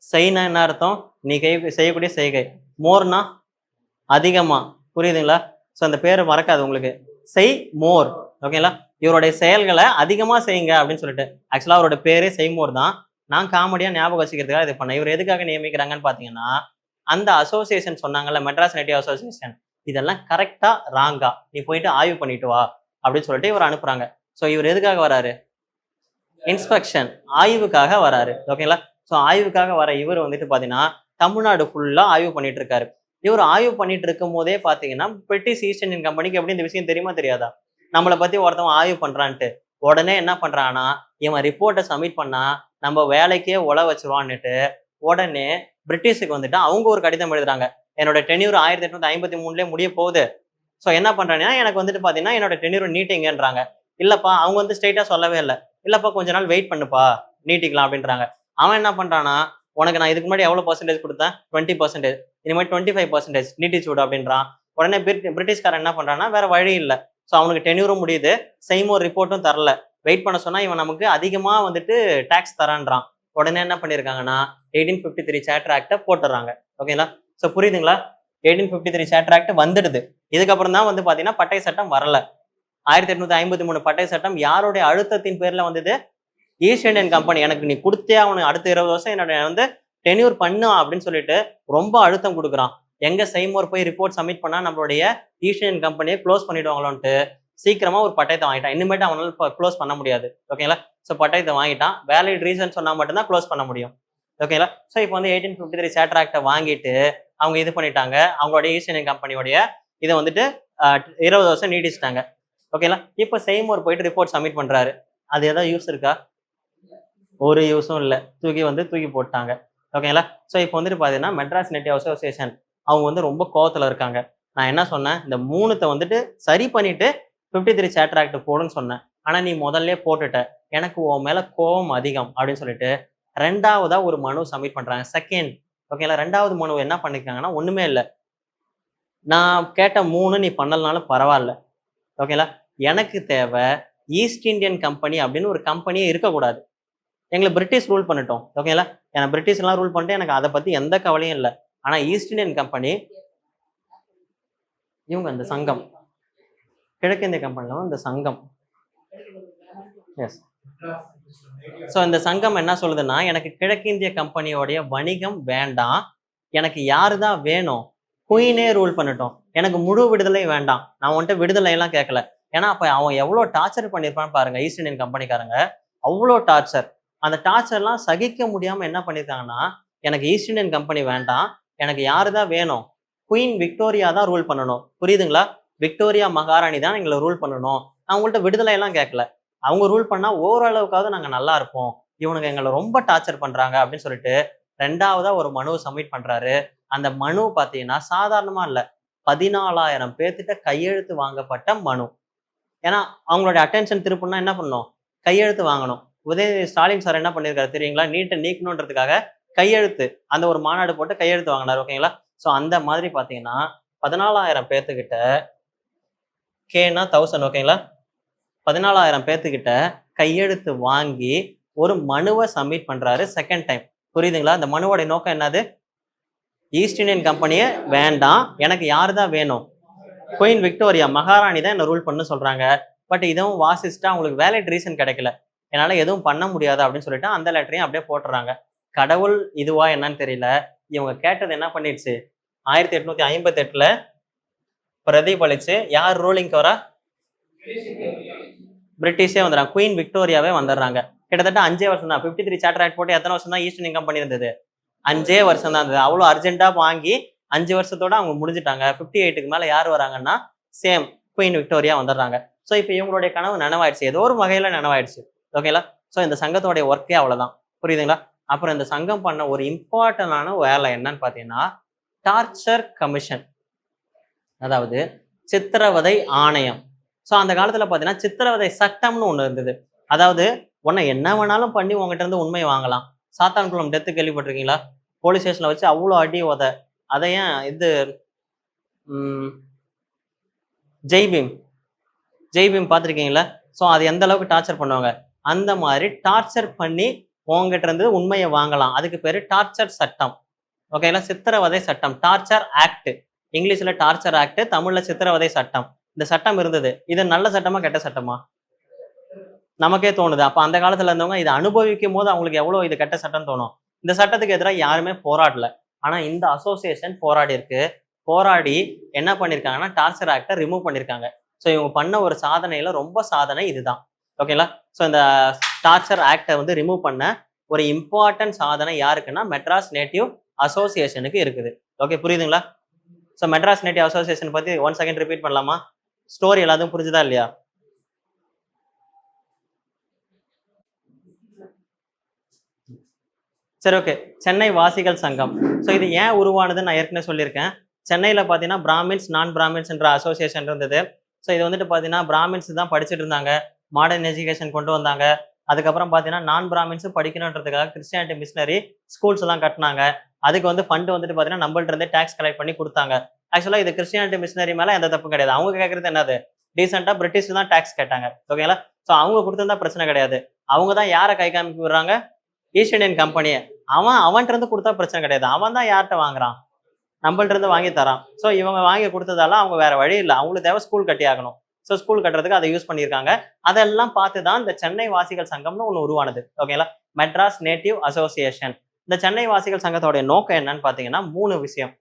செய்னா என்ன அர்த்தம், நீ செய்யக்கூடிய செய்கை. மோர்னா அதிகமா. புரியுதுங்களா? ஸோ அந்த பேரை மறக்காது உங்களுக்கு, செய் மோர். ஓகேங்களா? இவருடைய செயல்களை அதிகமா செய்யுங்க அப்படின்னு சொல்லிட்டு. ஆக்சுவலா அவரோட பேரே செய்மோர் தான். நான் காமெடியா ஞாபகம் வச்சுக்கிறதுக்காக இது பண்ணேன். இவர் எதுக்காக நியமிக்கிறாங்கன்னு பாத்தீங்கன்னா, அந்த அசோசியேஷன் சொன்னாங்கல்ல மெட்ராஸ் நேட்டிவ் அசோசியேஷன், இதெல்லாம் கரெக்டா ராங்கா நீ போயிட்டு ஆய்வு பண்ணிட்டு வா அப்படின்னு சொல்லிட்டு இவர் அனுப்புறாங்க. ஸோ இவர் எதுக்காக வராரு, இன்ஸ்பெக்ஷன் ஆய்வுக்காக வராரு. ஓகேங்களா? ஸோ ஆய்வுக்காக வர இவர் வந்துட்டு பாத்தீங்கன்னா தமிழ்நாடு ஃபுல்லா ஆய்வு பண்ணிட்டு இருக்காரு. இவர் ஆய்வு பண்ணிட்டு இருக்கும் போதே பாத்தீங்கன்னா பிரிட்டிஷ் ஈஸ்ட் இந்தியன் கம்பெனிக்கு எப்படி இந்த விஷயம் தெரியுமா தெரியாதா, நம்மளை பத்தி ஒருத்தவன் ஆய்வு பண்றான்ட்டு. உடனே என்ன பண்றான்னா இவன் ரிப்போர்ட்டை சப்மிட் பண்ணா நம்ம வேலைக்கே உழ வச்சிருவான்னுட்டு உடனே பிரிட்டிஷுக்கு வந்துட்டு அவங்க ஒரு கடிதம் எழுதுறாங்க. என்னோட டென்யூர் 1853 முடிய போகுது. ஸோ என்ன பண்றாங்கன்னா எனக்கு வந்துட்டு பாத்தீங்கன்னா என்னோட டென்யூர் நீட்டிங்கன்றாங்க. இல்லப்பா அவங்க வந்து ஸ்ட்ரெயிட்டா சொல்லவே இல்லை. இல்லப்பா கொஞ்ச நாள் வெயிட் பண்ணுப்பா, நீட்டிக்கலாம் அப்படின்றாங்க. அவன் என்ன பண்றானா, உனக்கு நான் இதுக்கு முன்னாடி எவ்வளவு பர்சன்டேஜ் கொடுத்தேன், 20%, இனிமேல் 25% நீட்டிச்சு விடு அப்படின்றான். உடனே பிரிட்டிஷ்காரன் என்ன பண்றான்னா, வேற வழி இல்லை. ஸோ அவனுக்கு டென்யூரும் முடியுது, செய்மோர் ரிப்போர்ட்டும் தரல. வெயிட் பண்ண சொன்னா இவன் நமக்கு அதிகமா வந்துட்டு டாக்ஸ் தரான்றான். உடனே என்ன பண்ணிருக்காங்கன்னா 1853 சார்ட்டர் ஆக்ட போட்டுறாங்க. ஓகேங்களா? ஸோ புரியுதுங்களா? 1853 சார்ட்டர் ஆக்ட் வந்துடுது. இதுக்கப்புறம் தான் வந்து பாத்தீங்கன்னா பட்டய சட்டம் வரல. 1853 பட்டய சட்டம் யாருடைய அழுத்தத்தின் பேர்ல வந்தது? East Indian company. எனக்கு நீ கொடுத்தே அவனுக்கு அடுத்த 20 வருஷம் என்னோட வந்து டென்யூர் பண்ணு அப்படின்னு சொல்லிட்டு ரொம்ப அழுத்தம் கொடுக்குறான். எங்க செய்மோர் போய் ரிப்போர்ட் சப்மிட் பண்ணா நம்மளுடைய ஈஸ்ட் இந்தியன் கம்பெனியை க்ளோஸ் பண்ணிடுவாங்களோன்ட்டு சீக்கிரமா ஒரு பட்டயத்தை வாங்கிட்டான். இனிமேட்டு அவனால க்ளோஸ் பண்ண முடியாது. ஓகேங்களா? ஸோ பட்டயத்தை வாங்கிட்டான். வேலிட் ரீசன் சொன்னா மட்டும்தான் க்ளோஸ் பண்ண முடியும். ஓகேங்களா? ஸோ இப்போ வந்து 1853 சார்ட்டர் ஆக்டை வாங்கிட்டு அவங்க இது பண்ணிட்டாங்க. அவங்களுடைய ஈஸ்ட் இந்தியன் கம்பெனியோடைய இதை வந்துட்டு 20 வருஷம் நீடிச்சிட்டாங்க. ஓகேங்களா? இப்போ செய்மோர் போயிட்டு ரிப்போர்ட் சப்மிட் பண்றாரு. அது ஏதாவது யூஸ் இருக்கா? ஒரு யூஸும் இல்லை. தூக்கி போட்டாங்க. ஓகேங்களா? ஸோ இப்போ வந்துட்டு பார்த்தீங்கன்னா மெட்ராஸ் நேட்டிவ் அசோசியேஷன் அவங்க வந்து ரொம்ப கோவத்தில் இருக்காங்க. நான் என்ன சொன்னேன், இந்த 3 வந்துட்டு சரி பண்ணிட்டு 53 சார்ட்டர் ஆக்ட் போடுன்னு சொன்னேன். ஆனால் நீ முதல்ல போட்டுட்ட, எனக்கு உன் மேலே கோபம் அதிகம் அப்படின்னு சொல்லிட்டு 2வதா ஒரு மனு சப்மிட் பண்றாங்க. செகண்ட். ஓகேங்களா? 2வது மனு என்ன பண்ணிருக்காங்கன்னா, ஒண்ணுமே இல்லை, நான் கேட்ட 3 நீ பண்ணலனாலும் பரவாயில்ல. ஓகேங்களா? எனக்கு தேவை ஈஸ்ட் இந்தியன் கம்பெனி அப்படின்னு ஒரு கம்பெனியே இருக்கக்கூடாது. எங்களை பிரிட்டிஷ் ரூல் பண்ணிட்டோம். ஓகேங்களா? ஏன்னா பிரிட்டிஷ் எல்லாம் ரூல் பண்ணிட்டு எனக்கு அதை பத்தி எந்த கவலையும் இல்லை. ஆனா ஈஸ்ட் இந்தியன் கம்பெனி இவங்க இந்த சங்கம், கிழக்கிந்திய கம்பெனில இந்த சங்கம், எஸ். ஸோ இந்த சங்கம் என்ன சொல்லுதுன்னா, எனக்கு கிழக்கிந்திய கம்பெனியோடைய வணிகம் வேண்டாம், எனக்கு யாரு தான் வேணும், குயினே ரூல் பண்ணட்டும், எனக்கு முழு விடுதலை வேண்டாம், நான் வந்துட்டு விடுதலை எல்லாம் கேட்கல. ஏன்னா அப்ப அவன் எவ்வளவு டார்ச்சர் பண்ணியிருப்பான்னு பாருங்க. ஈஸ்ட் இந்தியன் கம்பெனிக்காரங்க அவ்வளோ டார்ச்சர். அந்த டார்ச்சர்லாம் சகிக்க முடியாம என்ன பண்ணியிருக்காங்கன்னா, எனக்கு ஈஸ்ட் இந்தியன் கம்பெனி வேண்டாம், எனக்கு யாரு தான் வேணும், குயின் விக்டோரியா தான் ரூல் பண்ணணும். புரியுதுங்களா? விக்டோரியா மகாராணி தான் எங்களை ரூல் பண்ணணும். அவங்கள்ட்ட விடுதலை எல்லாம் கேட்கல. அவங்க ரூல் பண்ணா ஓரளவுக்காவது நாங்க நல்லா இருப்போம், இவனுக்கு எங்களை ரொம்ப டார்ச்சர் பண்றாங்க அப்படின்னு சொல்லிட்டு 2வதா ஒரு மனுவை சப்மிட் பண்றாரு. அந்த மனு பாத்தீங்கன்னா சாதாரணமா இல்ல, 14,000 பேர்த்திட்ட கையெழுத்து வாங்கப்பட்ட மனு. ஏன்னா அவங்களோட அட்டென்ஷன் திருப்பணும்னா என்ன பண்ணணும், கையெழுத்து வாங்கணும். உதயநிதி ஸ்டாலின் சார் என்ன பண்ணியிருக்காரு தெரியுங்களா, நீட்டை நீக்கணுன்றதுக்காக கையெழுத்து, அந்த ஒரு மாநாடு போட்டு கையெழுத்து வாங்கினார். ஓகேங்களா? ஸோ அந்த மாதிரி பாத்தீங்கன்னா 14,000 பேர்த்துக்கிட்ட கேனா 1000. ஓகேங்களா? 14,000 பேர்த்துக்கிட்ட கையெழுத்து வாங்கி ஒரு மனுவை சப்மிட் பண்றாரு செகண்ட் டைம். புரியுதுங்களா? இந்த மனுவோட நோக்கம் என்னது, ஈஸ்ட் இந்தியன் கம்பெனியே வேண்டாம், எனக்கு யாரு தான் வேணும், குயின் விக்டோரியா மகாராணி தான் என்ன ரூல் பண்ணு சொல்றாங்க. பட் இதுவும் வாசிச்சுட்டா அவங்களுக்கு வேலிட் ரீசன் கிடைக்கல, என்னால எதுவும் பண்ண முடியாது அப்படின்னு சொல்லிட்டு அந்த லெட்டரையும் அப்படியே போட்டுறாங்க. கடவுள் இதுவா என்னன்னு தெரியல, இவங்க கேட்டது என்ன பண்ணிடுச்சு, 1858ல பிரதிபலிச்சு யார் ரூலிங்க்கு வரா, பிரிட்டிஷே வந்துடுறாங்க, குயின் விக்டோரியாவே வந்துடுறாங்க. கிட்டத்தட்ட 5 வருஷம் தான். 53 சார்ட்டர் ஆக்ட் போட்டு எத்தனை வருஷம் தான் ஈஸ்ட் இந்தியன் கம்பெனி இருந்தது, 5 வருஷம் தான் இருந்தது. அவ்வளோ அர்ஜென்ட்டா வாங்கி 5 வருஷத்தோட அவங்க முடிஞ்சுட்டாங்க. 58க்கு மேல யார் வராங்கன்னா சேம் குயின் விக்டோரியா வந்துடுறாங்க. ஸோ இப்போ இவங்களுடைய கனவு நனவாயிடுச்சு, ஏதோ ஒரு வகையில நனவாயிடுச்சு. ஓகேங்களா? ஸோ இந்த சங்கத்தோடைய ஒர்க்கே அவ்வளவுதான். புரியுதுங்களா? அப்புறம் இந்த சங்கம் பண்ண ஒரு இம்பார்ட்டன்டான வேலை என்னன்னு பாத்தீங்கன்னா டார்ச்சர் கமிஷன், அதாவது சித்திரவதை ஆணையம். ஸோ அந்த காலத்துல பாத்தீங்கன்னா சித்திரவதை சட்டம்னு ஒண்ணு இருந்தது. அதாவது உன்னை என்ன வேணாலும் பண்ணி உங்ககிட்ட இருந்து உண்மை வாங்கலாம். சாத்தான்குளம் டெத்து கேள்விப்பட்டிருக்கீங்களா? போலீஸ் ஸ்டேஷன்ல வச்சு அவ்வளோ அடி உத. அதை ஏன் இது ஜெய்பீம் பார்த்துருக்கீங்களா? ஸோ அது எந்த அளவுக்கு டார்ச்சர் பண்ணுவாங்க, அந்த மாதிரி டார்ச்சர் பண்ணி உங்ககிட்ட இருந்து உண்மையை வாங்கலாம். அதுக்கு பேரு டார்ச்சர் சட்டம். ஓகேங்களா? சித்திரவதை சட்டம், டார்ச்சர் ஆக்ட். இங்கிலீஷ்ல டார்ச்சர் ஆக்ட், தமிழ்ல சித்திரவதை சட்டம். இந்த சட்டம் இருந்தது. இது நல்ல சட்டமா கெட்ட சட்டமா நமக்கே தோணுது. அப்ப அந்த காலத்துல இருந்தவங்க இதை அனுபவிக்கும் போது அவங்களுக்கு எவ்வளவு இது கெட்ட சட்டம் தோணும். இந்த சட்டத்துக்கு எதிராக யாருமே போராடல. ஆனா இந்த அசோசியேஷன் போராடி இருக்கு. போராடி என்ன பண்ணிருக்காங்கன்னா டார்ச்சர் ஆக்டை ரிமூவ் பண்ணிருக்காங்க. ஸோ இவங்க பண்ண ஒரு சாதனையில ரொம்ப சாதனை இதுதான். ஓகேங்களா? ஸோ இந்த டார்ச்சர் ஆக்டை வந்து ரிமூவ் பண்ண ஒரு இம்பார்ட்டன்ட் சாதனை யாருக்குன்னா மெட்ராஸ் நேட்டிவ் அசோசியேஷனுக்கு இருக்குது. ஓகே, புரியுதுங்களா? ஸோ மெட்ராஸ் நேட்டிவ் அசோசியேஷன் பத்தி ஒன் செகண்ட் ரிப்பீட் பண்ணலாமா? ஸ்டோரி எல்லாத்தையும் புரிஞ்சுதா இல்லையா? சரி, ஓகே. சென்னை வாசிகள் சங்கம். ஸோ இது ஏன் உருவானதுன்னு நான் ஏற்கனவே சொல்லியிருக்கேன். சென்னையில் பார்த்தீங்கன்னா பிராமின்ஸ் நான் பிராமின்ஸ்ன்ற அசோசியேஷன் இருந்தது. ஸோ இது வந்துட்டு பார்த்தீங்கன்னா பிராமின்ஸ் தான் படிச்சுட்டு இருந்தாங்க, மாடர்ன் எஜுகேஷன் கொண்டு வந்தாங்க. அதுக்கப்புறம் பாத்தீங்கன்னா நான் பிராமின்ஸும் படிக்கணுன்றதுக்காக கிறிஸ்டியானிட்டி மிஷினரி ஸ்கூல்ஸ் எல்லாம் கட்டினாங்க. அதுக்கு வந்து ஃபண்ட் வந்துட்டு பாத்தீங்கன்னா நம்மள்ட்ட இருந்தே டாக்ஸ் கலெக்ட் பண்ணி கொடுத்தாங்க. ஆக்சுவலா இது கிறிஸ்டியானிட்டி மிஷினரி மேல எந்த தப்பு கிடையாது. அவங்க கேட்கறது என்னது, டீசெண்டா பிரிட்டிஷ் தான் டாக்ஸ் கேட்டாங்க. ஓகேங்களா? சோ அவங்க கொடுத்திருந்தா பிரச்சனை கிடையாது. அவங்க தான் யாரை கை காமிக்க விடுறாங்க, ஈஸ்ட் இந்தியன் கம்பெனியை. அவன்கிட்ட இருந்து கொடுத்தா பிரச்சனை கிடையாது. அவன் தான் யார்கிட்ட வாங்குறான், நம்மள்ட்ட இருந்து வாங்கி தரான். ஸோ இவங்க வாங்கி கொடுத்ததால அவங்க வேற வழி இல்லை, அவங்களுக்கு தேவை ஸ்கூல் கட்டி ஆகணும். ஸோ ஸ்கூல் கட்டுறதுக்கு அதை யூஸ் பண்ணியிருக்காங்க. அதெல்லாம் பார்த்து தான் இந்த சென்னை வாசிகள் சங்கம்னு ஒன்று உருவானது. ஓகேங்களா? Madras native association. இந்த சென்னை வாசிகள் சங்கத்தோடைய நோக்கம் என்னன்னு பார்த்தீங்கன்னா 3 விஷயம்.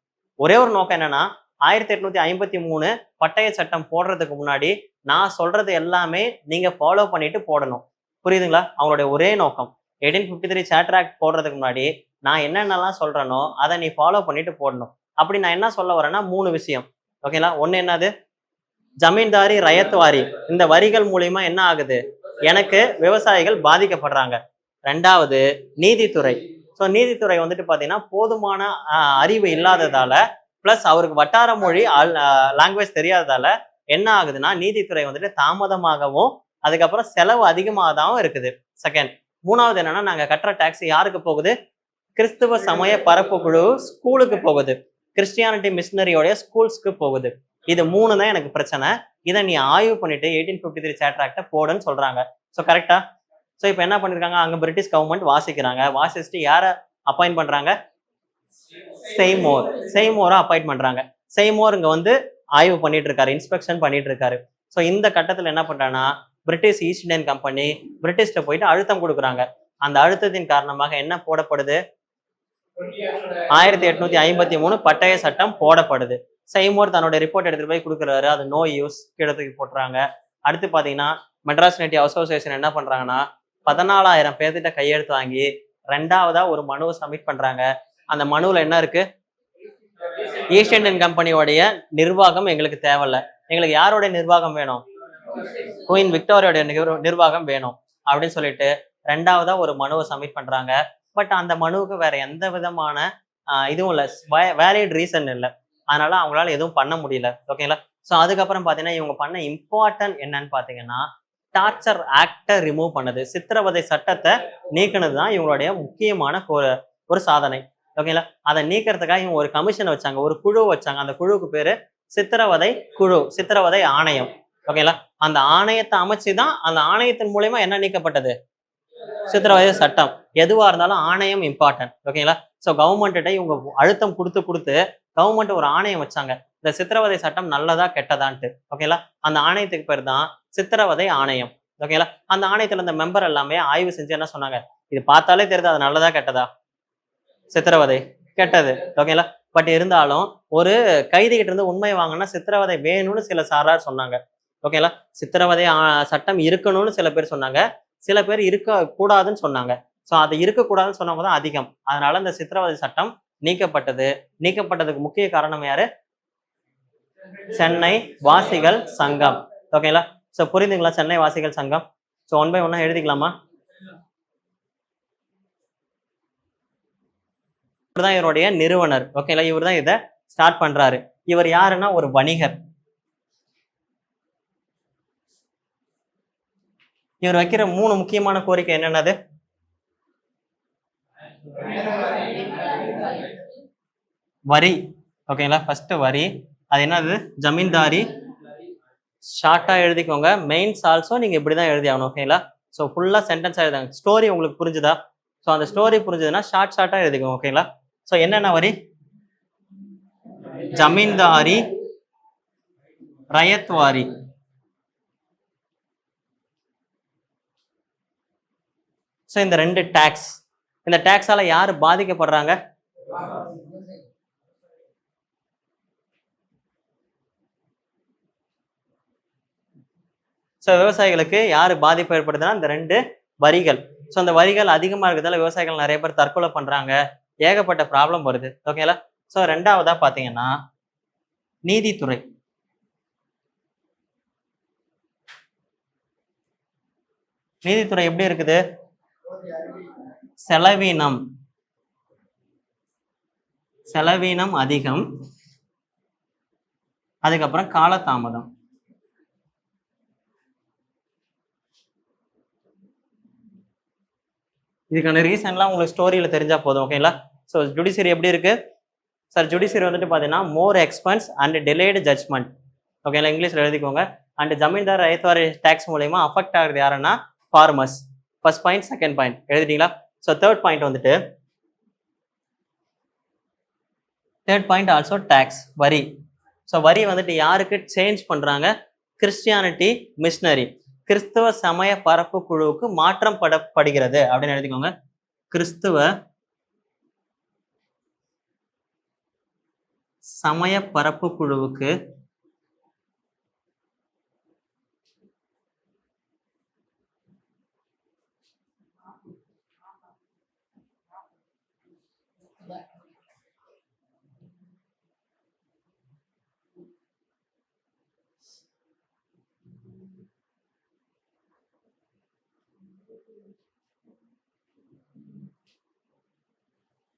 ஒரே ஒரு நோக்கம் என்னன்னா, 1853 பட்டய சட்டம் போடுறதுக்கு முன்னாடி நான் சொல்றது எல்லாமே நீங்க ஃபாலோ பண்ணிட்டு போடணும். புரியுதுங்களா? அவங்களுடைய ஒரே நோக்கம் 1853 சார்ட்டர் ஆக்ட் போடுறதுக்கு முன்னாடி நான் என்னென்னலாம் சொல்றேனோ அதை நீ ஃபாலோ பண்ணிட்டு போடணும். அப்படி நான் என்ன சொல்ல வரேன்னா 3 விஷயம். ஓகேங்களா? ஒண்ணு என்னது, ஜமீன்தாரி ரயத் வாரி. இந்த வரிகள் மூலியமா என்ன ஆகுது, எனக்கு விவசாயிகள் பாதிக்கப்படுறாங்க. 2வது நீதித்துறை. ஸோ நீதித்துறை வந்துட்டு பாத்தீங்கன்னா போதுமான அறிவு இல்லாததால, பிளஸ் அவருக்கு வட்டார மொழி லாங்குவேஜ் தெரியாததால என்ன ஆகுதுன்னா நீதித்துறை வந்துட்டு தாமதமாகவும் அதுக்கப்புறம் செலவு அதிகமாகவும் இருக்குது. செகண்ட். 3வது என்னன்னா, நாங்க கட்டுற டாக்ஸ் யாருக்கு போகுது, கிறிஸ்துவ சமய பரப்பு குழு ஸ்கூலுக்கு போகுது, கிறிஸ்டியானிட்டி மிஷினரியோடைய ஸ்கூல்ஸ்க்கு போகுது. இது 3 தான் எனக்கு பிரச்சனை. இதை நீ ஆய்வு பண்ணிட்டு 1853 சார்ட்டர் ஆக்ட போடுன்னு சொல்றாங்க. ஸோ கரெக்டா? ஸோ இப்போ என்ன பண்ணிருக்காங்க, அங்க பிரிட்டிஷ் கவர்மெண்ட் வாசிக்கிறாங்க. வாசிச்சுட்டு யாரை அப்பாயிண்ட் பண்றாங்க, செய்மோரை அப்பாயிண்ட் பண்றாங்க. செய்மோர் இங்க வந்து ஆய்வு பண்ணிட்டு இருக்காரு, இன்ஸ்பெக்ஷன் பண்ணிட்டு இருக்காரு. ஸோ இந்த கட்டத்துல என்ன பண்றாங்கன்னா, பிரிட்டிஷ் ஈஸ்ட் இந்தியன் கம்பெனி பிரிட்டிஷ்ட போயிட்டு அழுத்தம் கொடுக்குறாங்க. அந்த அழுத்தத்தின் காரணமாக என்ன போடப்படுது, 1853 பட்டய சட்டம் போடப்படுது. செய்மோர் தன்னோட ரிப்போர்ட் எடுத்துட்டு போய் கொடுக்குறாரு. அது நோ யூஸ், கீழத்துக்கு போட்டுறாங்க. அடுத்து பாத்தீங்கன்னா மெட்ராஸ் நேட்டிவ் அசோசியேஷன் என்ன பண்றாங்கன்னா 14,000 பேர்கிட்ட கையெழுத்து வாங்கி 2வதா ஒரு மனுவை சப்மிட் பண்றாங்க. அந்த மனுவில் என்ன இருக்கு, ஈஸ்ட் இந்தியன் கம்பெனியோடைய நிர்வாகம் எங்களுக்கு தேவையில்ல, எங்களுக்கு யாரோடைய நிர்வாகம் வேணும், குயின் விக்டோரியோட நிர்வாகம் வேணும் அப்படின்னு சொல்லிட்டு 2வதா ஒரு மனுவை சப்மிட் பண்றாங்க. பட் அந்த மனுவுக்கு வேற எந்த விதமான இதுவும் இல்லை, வேலிட் ரீசன் இல்லை. அதனால அவங்களால எதுவும் பண்ண முடியல. ஓகேங்களா? ஸோ அதுக்கப்புறம் பார்த்தீங்கன்னா இவங்க பண்ண இம்பார்ட்டன்ட் என்னன்னு பார்த்தீங்கன்னா, டார்ச்சர் ஆக்டை ரிமூவ் பண்ணது, சித்திரவதை சட்டத்தை நீக்கினது தான் இவங்களுடைய முக்கியமான ஒரு சாதனை. ஓகேங்களா? அதை நீக்கிறதுக்காக இவங்க ஒரு கமிஷன் வச்சாங்க, ஒரு குழு வச்சாங்க. அந்த குழுவுக்கு பேரு சித்திரவதை குழு, சித்திரவதை ஆணையம். ஓகேங்களா? அந்த ஆணையத்தை அமைச்சுதான், அந்த ஆணையத்தின் மூலயமா என்ன நீக்கப்பட்டது, சித்திரவதை சட்டம். எதுவா இருந்தாலும் ஆணையம் இம்பார்ட்டன்ட். ஓகேங்களா? ஸோ கவர்மெண்ட்ட இவங்க அழுத்தம் கொடுத்து கவர்மெண்ட் ஒரு ஆணையம் வச்சாங்க, இந்த சித்திரவதை சட்டம் நல்லதா கெட்டதான்ட்டு. ஓகேங்களா? அந்த ஆணையத்துக்கு பேர் தான் சித்திரவதை ஆணையம். ஓகேங்களா? அந்த ஆணையத்துல இந்த மெம்பர் எல்லாமே ஆய்வு செஞ்சு என்ன சொன்னாங்க, இது பார்த்தாலே தெரியுது அது நல்லதா கெட்டதா, சித்திரவதை கெட்டது. ஓகேங்களா? பட் இருந்தாலும் ஒரு கைதி கிட்ட இருந்து உண்மை வாங்கினா சித்திரவதை வேணும்னு சில சாரார் சொன்னாங்க. ஓகேங்களா? சித்திரவதை சட்டம் இருக்கணும்னு சில பேர் சொன்னாங்க, சில பேர் இருக்க கூடாதுன்னு சொன்னாங்க. ஸோ அது இருக்கக்கூடாதுன்னு சொன்னவங்க தான் அதிகம். அதனால இந்த சித்திரவதை சட்டம் நீக்கப்பட்டது. நீக்கப்பட்டதுக்கு முக்கிய காரணம் யாரு, சென்னை வாசிகள் சங்கம். ஓகேங்களா? ஸோ புரியுதுங்களா, சென்னை வாசிகள் சங்கம். So 1 by 1 எழுதிக்கலாமா? இவர் தான் இவருடைய நிறுவனர். ஓகேங்களா? இவர் தான் இதை ஸ்டார்ட் பண்றாரு. இவர் யாருன்னா ஒரு வணிகர். இவர் வைக்கிற 3 முக்கியமான கோரிக்கை என்னன்னது, வரி. ஓகேங்களா? ஃபர்ஸ்ட் வரி. அது என்னது, ஜமீன்தாரி. ஷார்ட்டா எழுதிக்கோங்க. மெயின்ஸ் ஆல்சோ நீங்க இப்படிதான் எழுதி ஆகணும். ஓகேங்களா? ஸோ ஃபுல்லா சென்டென்ஸ் எழுதாங்க. ஸ்டோரி உங்களுக்கு புரிஞ்சுதா? ஸோ அந்த ஸ்டோரி புரிஞ்சுதுன்னா ஷார்ட்டா எழுதிக்கோங்க. ஓகேங்களா? ஸோ என்னென்ன வரி, ஜமீன்தாரி ரயத் வாரி. ஸோ இந்த 2 டாக்ஸ், இந்த டாக்ஸால யாரு பாதிக்கப்படுறாங்க, ஸோ விவசாயிகளுக்கு யாரு பாதிப்பு ஏற்படுதுன்னா இந்த 2 வரிகள். ஸோ அந்த வரிகள் அதிகமா இருக்கிறதால விவசாயிகள் நிறைய பேர் தற்கொலை பண்றாங்க, ஏகப்பட்ட ப்ராப்ளம் வருது. ஓகேங்களா? ஸோ 2வதா பாத்தீங்கன்னா நீதித்துறை. நீதித்துறை எப்படி இருக்குது, செலவீனம் அதிகம், அதுக்கப்புறம் காலதாமதம். இதுக்கான ரீசன்லாம் உங்களுக்கு ஸ்டோரியில் தெரிஞ்சா போதும். ஓகேங்களா? ஸோ ஜுடிஷியரி எப்படி இருக்கு சார்? ஜுடிஷியரி வந்துட்டு பார்த்தீங்கன்னா more expense and delayed judgment. ஓகேங்களா? இங்கிலீஷில் எழுதிக்கோங்க. அண்ட் ஜமீன்தார் ரைத்வாரி டேக்ஸ் மூலயமா அஃபெக்ட் ஆகுது யாருன்னா farmers. First point, second point எழுதிட்டீங்களா? ஸோ தேர்ட் பாயிண்ட் வந்துட்டு ஆல்சோ டேக்ஸ், வரி. ஸோ வரி வந்துட்டு யாருக்கு சேஞ்ச் பண்றாங்க? கிறிஸ்டியானிட்டி மிஷனரி, கிறிஸ்துவ சமய பரப்பு குழுவுக்கு மாற்றம் படுகிறது அப்படின்னு எழுதிக்கோங்க. கிறிஸ்துவ சமய பரப்பு குழுவுக்கு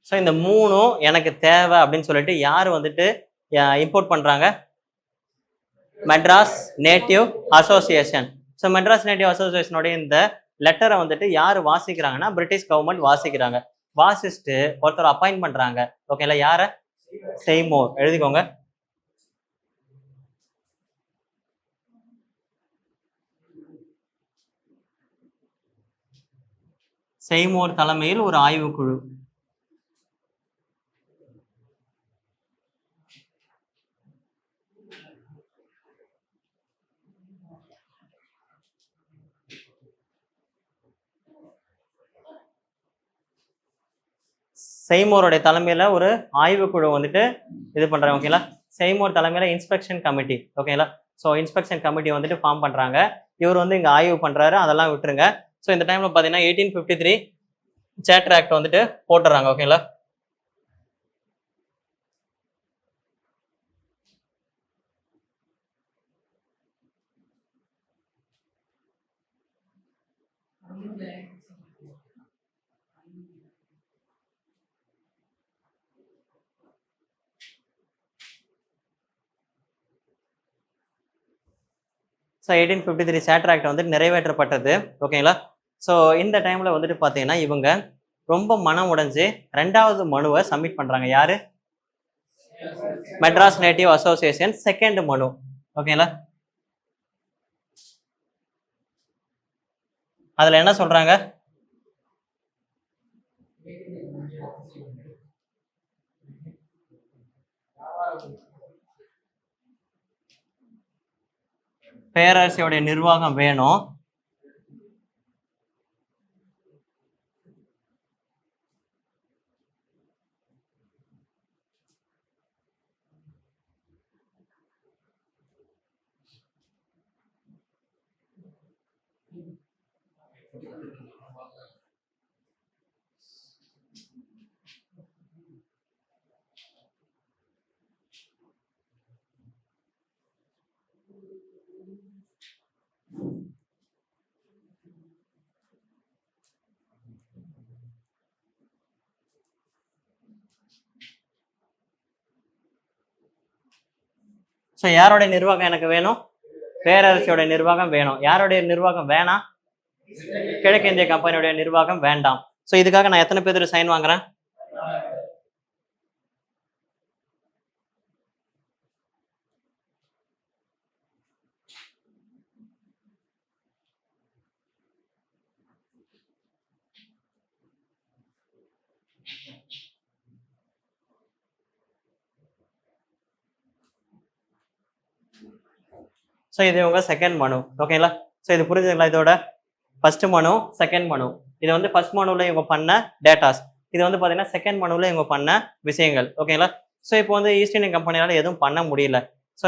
ஸோ இந்த மூணும் எனக்கு தேவை அப்படின்னு சொல்லிட்டு யார் வந்துட்டு இம்போர்ட் பண்றாங்க? Madras native association. So Madras native அசோசியேஷனுடைய இந்த லெட்டரை வந்துட்டு யார் வாசிக்கிறாங்கன்னா பிரிட்டிஷ் கவர்மெண்ட் வாசிக்கிறாங்க. வாசிச்சுட்டு ஒருத்தர் அப்பாயிண்ட் பண்றாங்க. ஓகேங்களா? யார? செய்மோர் எழுதிக்கோங்க. செய்மோர் தலைமையில் ஒரு ஆய்வுக்குழு. செய்மோருடைய தலைமையில ஒரு ஆய்வுக்குழு வந்துட்டு இது பண்றாங்க. ஓகேங்களா? செய்மோர் தலைமையில இன்ஸ்பெக்ஷன் கமிட்டி. ஓகேங்களா? ஸோ இன்ஸ்பெக்ஷன் கமிட்டி வந்துட்டு ஃபார்ம் பண்றாங்க. இவர் வந்து இங்க ஆய்வு பண்றாரு, அதெல்லாம் விட்டுருங்க. ஸோ இந்த டைம்ல பாத்தீங்கன்னா 1853 சேட்டர் ஆக்ட் வந்துட்டு போட்டுறாங்க. ஓகேங்களா? ஸோ 1853 சேட்டர் ஆக்ட் வந்துட்டு நிறைவேற்றப்பட்டது. ஓகேங்களா? ஸோ இந்த டைம்ல வந்துட்டு பார்த்தீங்கன்னா இவங்க ரொம்ப மனம் உடைஞ்சு 2வது மனுவை சப்மிட் பண்றாங்க. யாரு? மெட்ராஸ் நேட்டிவ் அசோசியேஷன் செகண்ட் மனு. ஓகேங்களா? அதுல என்ன சொல்றாங்க? பேரரசியோடைய நிர்வாகம் வேணும். ஸோ யாருடைய நிர்வாகம் எனக்கு வேணும்? பேரரசியோட நிர்வாகம் வேணும். யாருடைய நிர்வாகம் வேணாம்? கிழக்கிந்திய கம்பெனியுடைய நிர்வாகம் வேண்டாம். ஸோ இதுக்காக நான் எத்தனை பேர் சைன் வாங்குறேன்? ஸோ இது உங்க செகண்ட் மனு. ஓகேங்களா? ஸோ இது புரிஞ்சுங்களா? இதோட ஃபர்ஸ்ட் மனு, செகண்ட் மனு. இது வந்து ஃபர்ஸ்ட் மனுவில் இவங்க பண்ண டேட்டாஸ். இது வந்து பார்த்தீங்கன்னா செகண்ட் மனுவில் இவங்க பண்ண விஷயங்கள். ஓகேங்களா? ஸோ இப்போ வந்து ஈஸ்ட் இந்தியன் கம்பெனியால எதுவும் பண்ண முடியல. ஸோ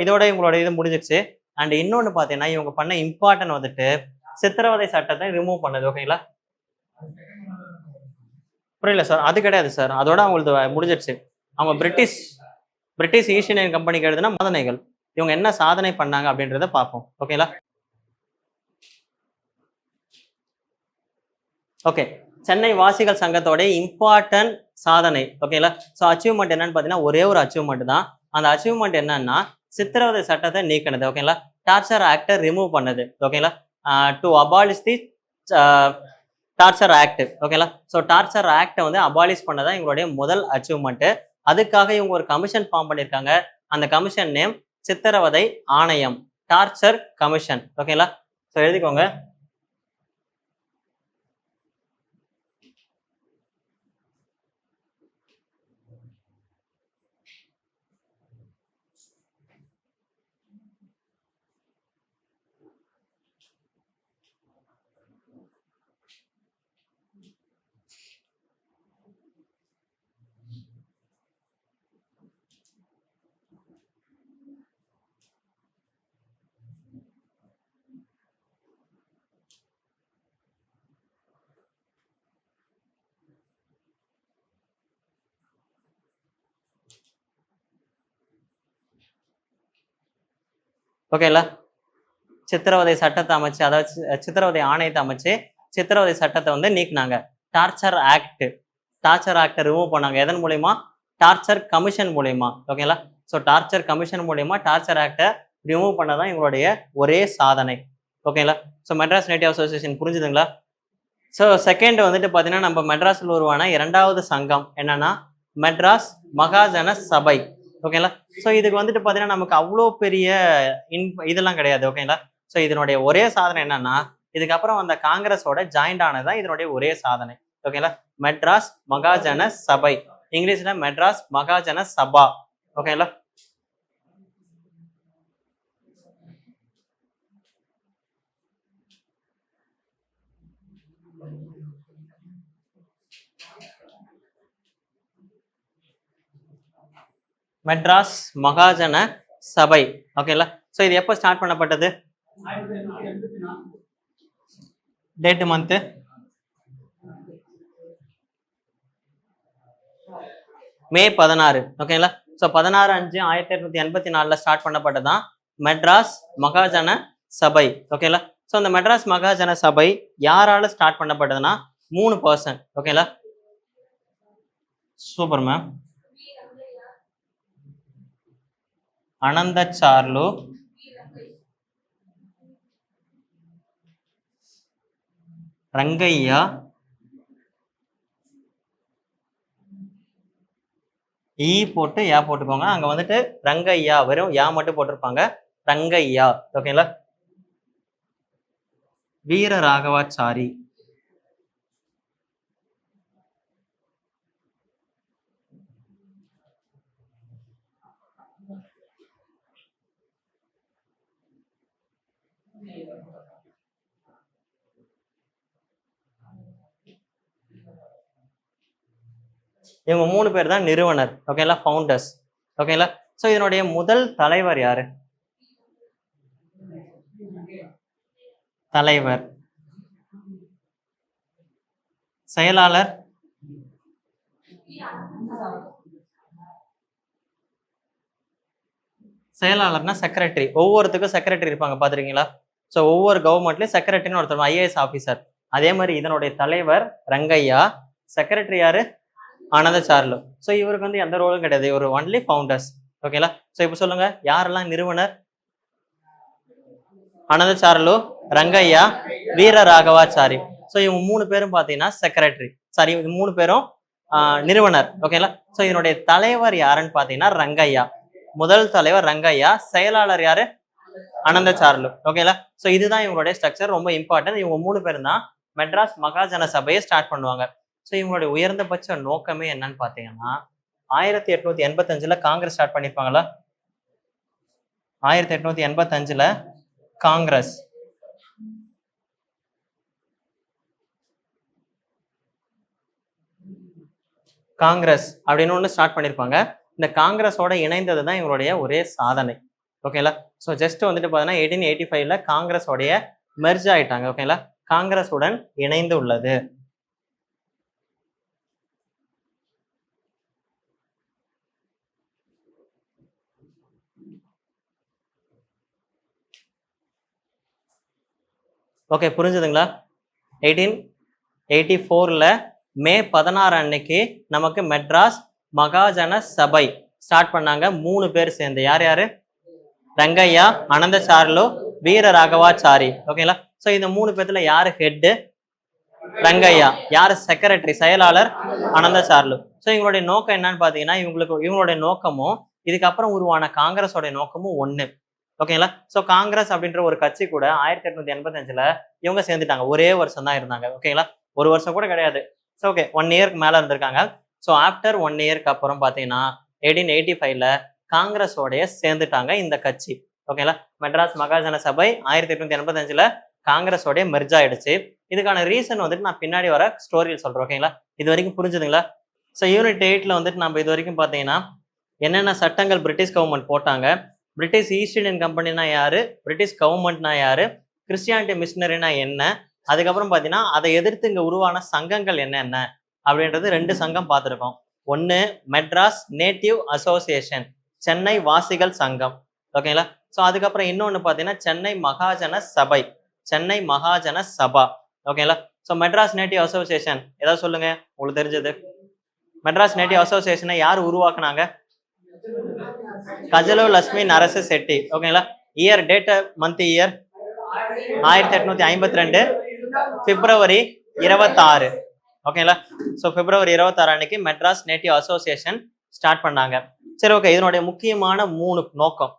இதோட இவங்களோட இது முடிஞ்சிருச்சு. அண்ட் இன்னொன்று பார்த்தீங்கன்னா இவங்க பண்ண இம்பார்ட்டன்ட் வந்துட்டு சித்திரவதை சட்டத்தை ரிமூவ் பண்ணது. ஓகேங்களா? புரியல சார்? அது கிடையாது சார். அதோட அவங்களுக்கு முடிஞ்சிருச்சு. அவங்க பிரிட்டிஷ் ஈஸ்ட் இந்தியன் கம்பெனிக்கு எழுதுனா சாதனைகள். இவங்க என்ன சாதனை பண்ணாங்க அப்படின்றத பார்ப்போம். ஓகேங்களா? ஓகே, சென்னை வாசிகள் சங்கத்தோட இம்பார்ட்டன்ட் சாதனை. ஓகேங்களா? ஸோ அச்சீவ்மெண்ட் என்னன்னு பார்த்தீங்கன்னா ஒரே ஒரு அச்சீவ்மெண்ட் தான். அந்த அச்சீவ்மெண்ட் என்னன்னா சித்திரவதை சட்டத்தை நீக்கினது. ஓகேங்களா? டார்ச்சர் ஆக்டை ரிமூவ் பண்ணது. ஓகேங்களா? To abolish the torture act. ஓகேங்களா? ஸோ டார்ச்சர் ஆக்டை வந்து அபாலிஷ் பண்ணதான் இவங்களுடைய முதல் அச்சீவ்மெண்ட். அதுக்காக இவங்க ஒரு கமிஷன் ஃபார்ம் பண்ணியிருக்காங்க. அந்த கமிஷன் நேம் சித்திரவதை ஆணையம், டார்ச்சர் கமிஷன். ஓகேங்களா? ஸோ எழுதிக்கோங்க. ஓகேங்களா? சித்திரவதை சட்டத்தை அமைச்சு, அதாவது சித்திரவதை ஆணையத்தை அமைச்சு சித்திரவதை சட்டத்தை வந்து நீக்கினாங்க. டார்ச்சர் ஆக்ட், டார்ச்சர் ஆக்டை ரிமூவ் பண்ணாங்க. எதன் மூலயமா? டார்ச்சர் கமிஷன் மூலயமா. ஓகேங்களா? ஸோ டார்ச்சர் கமிஷன் மூலயமா டார்ச்சர் ஆக்டை ரிமூவ் பண்ணதான் இவங்களுடைய ஒரே சாதனை. ஓகேங்களா? ஸோ மெட்ராஸ் நேட்டிவ் அசோசியேஷன் புரிஞ்சுதுங்களா? ஸோ செகண்ட் வந்துட்டு பார்த்தீங்கன்னா நம்ம மெட்ராஸில் உருவான இரண்டாவது சங்கம் என்னன்னா மெட்ராஸ் மகாஜன சபை. ஓகேங்களா? ஸோ இதுக்கு வந்துட்டு பார்த்தீங்கன்னா நமக்கு அவ்வளோ பெரிய இதெல்லாம் கிடையாது. ஓகேங்களா? ஸோ இதனுடைய ஒரே சாதனை என்னன்னா இதுக்கப்புறம் அந்த காங்கிரஸோட ஜாயிண்ட் ஆனதுதான் இதனுடைய ஒரே சாதனை. ஓகேங்களா? மெட்ராஸ் மகாஜன சபை, இங்கிலீஷ்ல மெட்ராஸ் மகாஜன சபா. ஓகேங்களா? மெட்ராஸ் மகாஜன சபை. ஓகேங்களா? ஸோ இது எப்போ ஸ்டார்ட் பண்ணப்பட்டது? Date month May 16. ஓகேங்களா? ஸோ 16/5/1884 ஸ்டார்ட் பண்ணப்பட்டதான் மெட்ராஸ் மகாஜன சபை. ஓகேங்களா? ஸோ அந்த மெட்ராஸ் மகாஜன சபை யாரால ஸ்டார்ட் பண்ணப்பட்டதுன்னா 3 பர்சன். ஓகேங்களா? Super ma'am. அனந்தச்சார்லு, ரங்கையா, ஈ போட்டு யா போட்டுக்கோங்க. அங்க வந்துட்டு ரங்கையா, வெறும் யா மட்டும் போட்டிருப்பாங்க, ரங்கையா. ஓகேங்களா? வீர ராகவாச்சாரி, இவங்க 3 பேர் தான் நிறுவனர். ஓகேங்களா? ஃபவுண்டர்ஸ். ஓகேங்களா? ஸோ இதனுடைய முதல் தலைவர் யாரு? தலைவர், செயலாளர், செயலாளர்னா செக்ரட்டரி. ஒவ்வொருத்துக்கும் செக்ரட்டரி இருப்பாங்க, பாத்துருக்கீங்களா? ஸோ ஒவ்வொரு கவர்மெண்ட்லயும் செக்ரட்டரின்னு ஒருத்தர், ஐஏஎஸ் ஆஃபீஸர். அதே மாதிரி இதனுடைய தலைவர் ரங்கையா, செக்ரட்டரி யாரு? ஆனந்தச்சார்லு. ஸோ இவருக்கு வந்து எந்த ரோலும் கிடையாது, இவர் ஒன்லி ஃபவுண்டர்ஸ். ஓகேங்களா? ஸோ இப்போ சொல்லுங்க, யாரெல்லாம் நிறுவனர்? ஆனந்தச்சார்லு, ரங்கையா, வீர ராகவாச்சாரி. ஸோ இவங்க 3 பேரும் பார்த்தீங்கன்னா செக்ரட்டரி. சாரி, இவங்க 3 பேரும் நிறுவனர். ஓகேங்களா? ஸோ இதனுடைய தலைவர் யாருன்னு பார்த்தீங்கன்னா ரங்கையா. முதல் தலைவர் ரங்கையா, செயலாளர் யாரு? அனந்தச்சார்லு. ஓகேங்களா? ஸோ இதுதான் இவங்களுடைய ஸ்ட்ரக்சர், ரொம்ப இம்பார்ட்டன்ட். இவங்க 3 பேரும் தான் மெட்ராஸ் மகாஜன சபையை ஸ்டார்ட் பண்ணுவாங்க. ஸோ இவங்களுடைய உயர்ந்தபட்ச நோக்கமே என்னன்னு பார்த்தீங்கன்னா 1885 காங்கிரஸ் ஸ்டார்ட் பண்ணிருப்பாங்களா? 1885 காங்கிரஸ். காங்கிரஸ் அப்படின்னு ஒன்று ஸ்டார்ட் பண்ணியிருப்பாங்க. இந்த காங்கிரஸோட இணைந்தது தான் இவங்களுடைய ஒரே சாதனை. ஓகேங்களா? ஸோ ஜஸ்ட் வந்துட்டு பார்த்தீங்கன்னா 1885 காங்கிரஸோடைய மெர்ஜ் ஆயிட்டாங்க. ஓகேங்களா? காங்கிரஸுடன் இணைந்து உள்ளது. ஓகே, புரிஞ்சுதுங்களா? 1884 மே 16 அன்னைக்கு நமக்கு மெட்ராஸ் மகாஜன சபை ஸ்டார்ட் பண்ணாங்க. 3 பேர் சேர்ந்து. யார் யாரு? ரங்கையா, அனந்தச்சார்லு, வீர ராகவாச்சாரி. ஓகேங்களா? ஸோ இந்த 3 பேர்த்துல யாரு ஹெட்டு? ரங்கையா. யார் செக்ரட்டரி, செயலாளர் அனந்தசார்லு. ஸோ இவங்களுடைய நோக்கம் என்னன்னு பாத்தீங்கன்னா, இவங்களுடைய நோக்கமும் இதுக்கப்புறம் உருவான காங்கிரஸோட நோக்கமும் ஒண்ணு. ஓகேங்களா. ஸோ காங்கிரஸ் அப்படின்ற ஒரு கட்சி கூட 1885ல இவங்க சேர்ந்துட்டாங்க. ஒரே வருஷம் தான் இருந்தாங்க. ஓகேங்களா. ஒரு வருஷம் கூட கிடையாது. ஸோ ஓகே, 1 இயருக்கு மேல இருந்திருக்காங்க. ஸோ ஆஃப்டர் 1 இயருக்கு அப்புறம் பாத்தீங்கன்னா 1885ல காங்கிரஸோடைய சேர்ந்துட்டாங்க இந்த கட்சி. ஓகேங்களா. மெட்ராஸ் மகாஜன சபை 1885ல காங்கிரஸோடைய மெர்ஜ் ஆயிடுச்சு. இதுக்கான ரீசன் வந்துட்டு நான் பின்னாடி வர ஸ்டோரியில் சொல்றேன். ஓகேங்களா. இது வரைக்கும் புரிஞ்சுதுங்களா? ஸோ யூனிட் 8ல வந்துட்டு நம்ம இது வரைக்கும் பார்த்தீங்கன்னா என்னென்ன சட்டங்கள் பிரிட்டிஷ் கவர்மெண்ட் போட்டாங்க, பிரிட்டிஷ் ஈஸ்ட் இந்தியன் கம்பெனினா யாரு, பிரிட்டிஷ் கவர்மெண்ட்னா யாரு, கிறிஸ்டியானிட்டி மிஷினரினா என்ன, அதுக்கப்புறம் பார்த்தீங்கன்னா அதை எதிர்த்து இங்கே உருவான சங்கங்கள் என்னென்ன அப்படின்றது 2 சங்கம் பார்த்துருக்கோம். ஒன்று மெட்ராஸ் நேட்டிவ் அசோசியேஷன், சென்னை வாசிகள் சங்கம். ஓகேங்களா. ஸோ அதுக்கப்புறம் இன்னொன்று பார்த்தீங்கன்னா சென்னை மகாஜன சபை, சென்னை மகாஜன சபா. ஓகேங்களா. ஸோ மெட்ராஸ் நேட்டிவ் அசோசியேஷன் ஏதாவது சொல்லுங்க உங்களுக்கு தெரிஞ்சது. மெட்ராஸ் நேட்டிவ் அசோசியேஷனை யார் உருவாக்குனாங்க? கஜலு லட்சுமி நரசு செட்டி. ஓகேங்களா. இயர், டேட், மந்த், இயர் 1852 பிப்ரவரி 26. ஓகேங்களா. ஸோ பிப்ரவரி 26 அன்னைக்கு மெட்ராஸ் நேட்டிவ் அசோசியேஷன் ஸ்டார்ட் பண்ணாங்க. சரி, ஓகே. இதனுடைய முக்கியமான 3 நோக்கம்: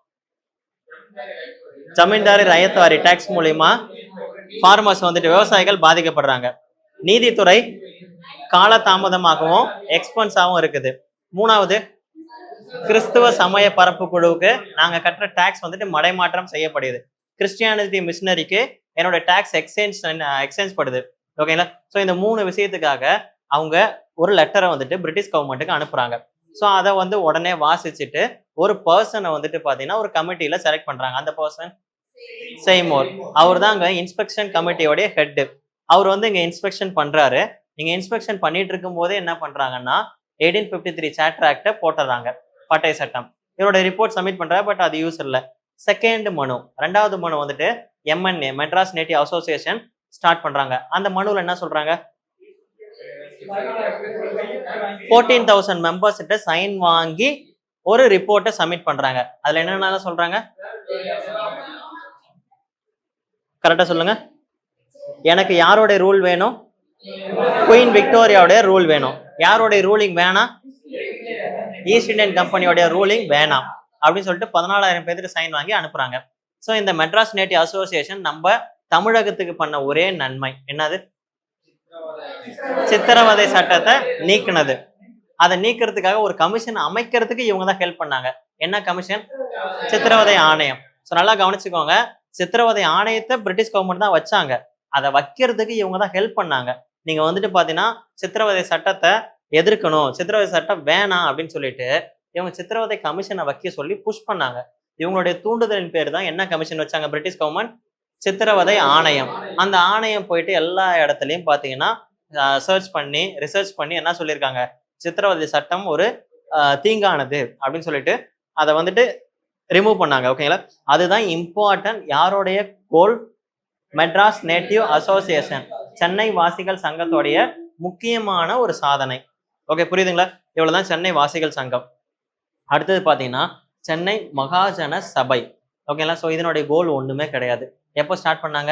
ஜமீன்தாரி ரயத்வாரி டாக்ஸ் மூலியமா ஃபார்மர்ஸ் வந்துட்டு விவசாயிகள் பாதிக்கப்படுறாங்க. நீதித்துறை காலதாமதமாகவும் எக்ஸ்பென்ஸாகவும் இருக்குது. 3வது, கிறிஸ்துவ சமய பரப்பு குழுவுக்கு நாங்க கட்டுற டாக்ஸ் வந்துட்டு மடைமாற்றம் செய்யப்படுது. கிறிஸ்டியானிட்டி மிஷினரிக்கு என்னோட டாக்ஸ் எக்ஸ்சேஞ்ச் படுது. ஓகேங்களா. ஸோ இந்த 3 விஷயத்துக்காக அவங்க ஒரு லெட்டரை வந்துட்டு பிரிட்டிஷ் கவர்மெண்ட்டுக்கு அனுப்புறாங்க. ஸோ அதை வந்து உடனே வாசிச்சுட்டு ஒரு பர்சனை வந்துட்டு பார்த்தீங்கன்னா ஒரு கமிட்டியில செலக்ட் பண்றாங்க. அந்த பர்சன் செய்மோர். அவர் தான் அங்கே இன்ஸ்பெக்ஷன் கமிட்டியோடைய ஹெட். அவர் வந்து இங்க இன்ஸ்பெக்ஷன் பண்றாரு. நீங்க இன்ஸ்பெக்ஷன் பண்ணிட்டு இருக்கும் போதே என்ன பண்றாங்கன்னா 1853 சார்ட்டர் ஆக்ட போட்டுறாங்க, பட்டய சட்டம். இவரோட ரிப்போர்ட் சப்மிட் பண்றாரு. பட் அது யூஸ் இல்லை. செகண்ட் மனு, 2வது மனு வந்துட்டு MNA Madras native association start பண்றாங்க. அந்த மனுவில் என்ன சொல்றாங்க? 14,000 மெம்பர்ஸ் கிட்ட சைன் வாங்கி ஒரு ரிப்போர்ட்டை சப்மிட் பண்றாங்க. அதுல என்னென்ன சொல்றாங்க? கரெக்டா சொல்லுங்க. எனக்கு யாரோடைய ரூல் வேணும்? குயின் விக்டோரியாவுடைய ரூல் வேணும். யாரோடைய ரூலிங் வேணாம்? ஈஸ்ட் இந்தியன் கம்பெனியோடைய ரூலிங் வேணாம் அப்படின்னு சொல்லிட்டு 14,000 பேருக்கு சைன் வாங்கி அனுப்புறாங்க. ஸோ இந்த மெட்ராஸ் நேட்டிவ் அசோசியேஷன் நம்ம தமிழகத்துக்கு பண்ண ஒரே நன்மை என்னது? சித்திரவதை சட்டத்தை நீக்கினது. அதை நீக்கிறதுக்காக ஒரு கமிஷன் அமைக்கிறதுக்கு இவங்க தான் ஹெல்ப் பண்ணாங்க. என்ன கமிஷன்? சித்திரவதை ஆணையம். ஸோ நல்லா கவனிச்சுக்கோங்க. சித்திரவதை ஆணையத்தை பிரிட்டிஷ் கவர்மெண்ட் தான் வச்சாங்க. அதை வைக்கிறதுக்கு இவங்க தான் ஹெல்ப் பண்ணாங்க. நீங்க வந்துட்டு பாத்தீங்கன்னா சித்திரவதை சட்டத்தை எதிர்க்கணும், சித்திரவதை சட்டம் வேணாம் அப்படின்னு சொல்லிட்டு இவங்க சித்திரவதை கமிஷனை வைக்க சொல்லி புஷ் பண்ணாங்க. இவங்களுடைய தூண்டுதலின் பேர் தான் என்ன கமிஷன் வச்சாங்க பிரிட்டிஷ் கவர்மெண்ட்? சித்திரவதை ஆணையம். அந்த ஆணையம் போயிட்டு எல்லா இடத்துலயும் பாத்தீங்கன்னா ரிசர்ச் பண்ணி என்ன சொல்லியிருக்காங்க? சித்திரவதை சட்டம் ஒரு தீங்கானது அப்படின்னு சொல்லிட்டு அதை வந்துட்டு ரிமூவ் பண்ணாங்க. ஓகேங்களா. அதுதான் இம்பார்ட்டன்ட். யாருடைய கோல்? மெட்ராஸ் நேட்டிவ் அசோசியேஷன், சென்னை வாசிகள் சங்கத்தோடைய முக்கியமான ஒரு சாதனை. ஓகே, புரியுதுங்களா? இவ்வளவுதான் சென்னை வாசிகள் சங்கம். அடுத்தது பாத்தீங்கன்னா சென்னை மகாஜன சபை. ஓகேங்களா. ஸோ இதனுடைய கோல் ஒண்ணுமே கிடையாது. எப்போ ஸ்டார்ட் பண்ணாங்க?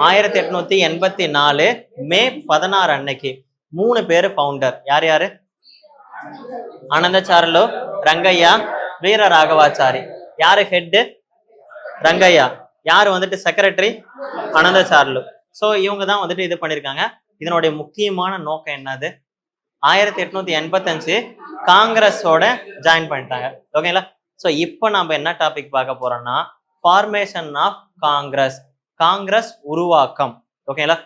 1884 மே 16 அன்னைக்கு 3 பேர் ஃபவுண்டர். யார் யாரு? அனந்தசார்லு, ரங்கையா, வீர ராகவாச்சாரி. யாரு ஹெட்? ரங்கையா. யாரு வந்துட்டு செக்ரட்டரி? அனந்தசார்லு. ஸோ இவங்க தான் வந்துட்டு இது பண்ணியிருக்காங்க. இதனுடைய முக்கியமான நோக்கம் என்னது? 1885 காங்கிரஸோட ஜாயின் பண்ணிட்டாங்க. ஓகேங்களா. ஸோ இப்போ நம்ம என்ன டாபிக் பார்க்க போறோம்னா ஃபார்மேஷன் ஆஃப் காங்கிரஸ், காங்கிரஸ் உருவாக்கம். ஓகேங்களா.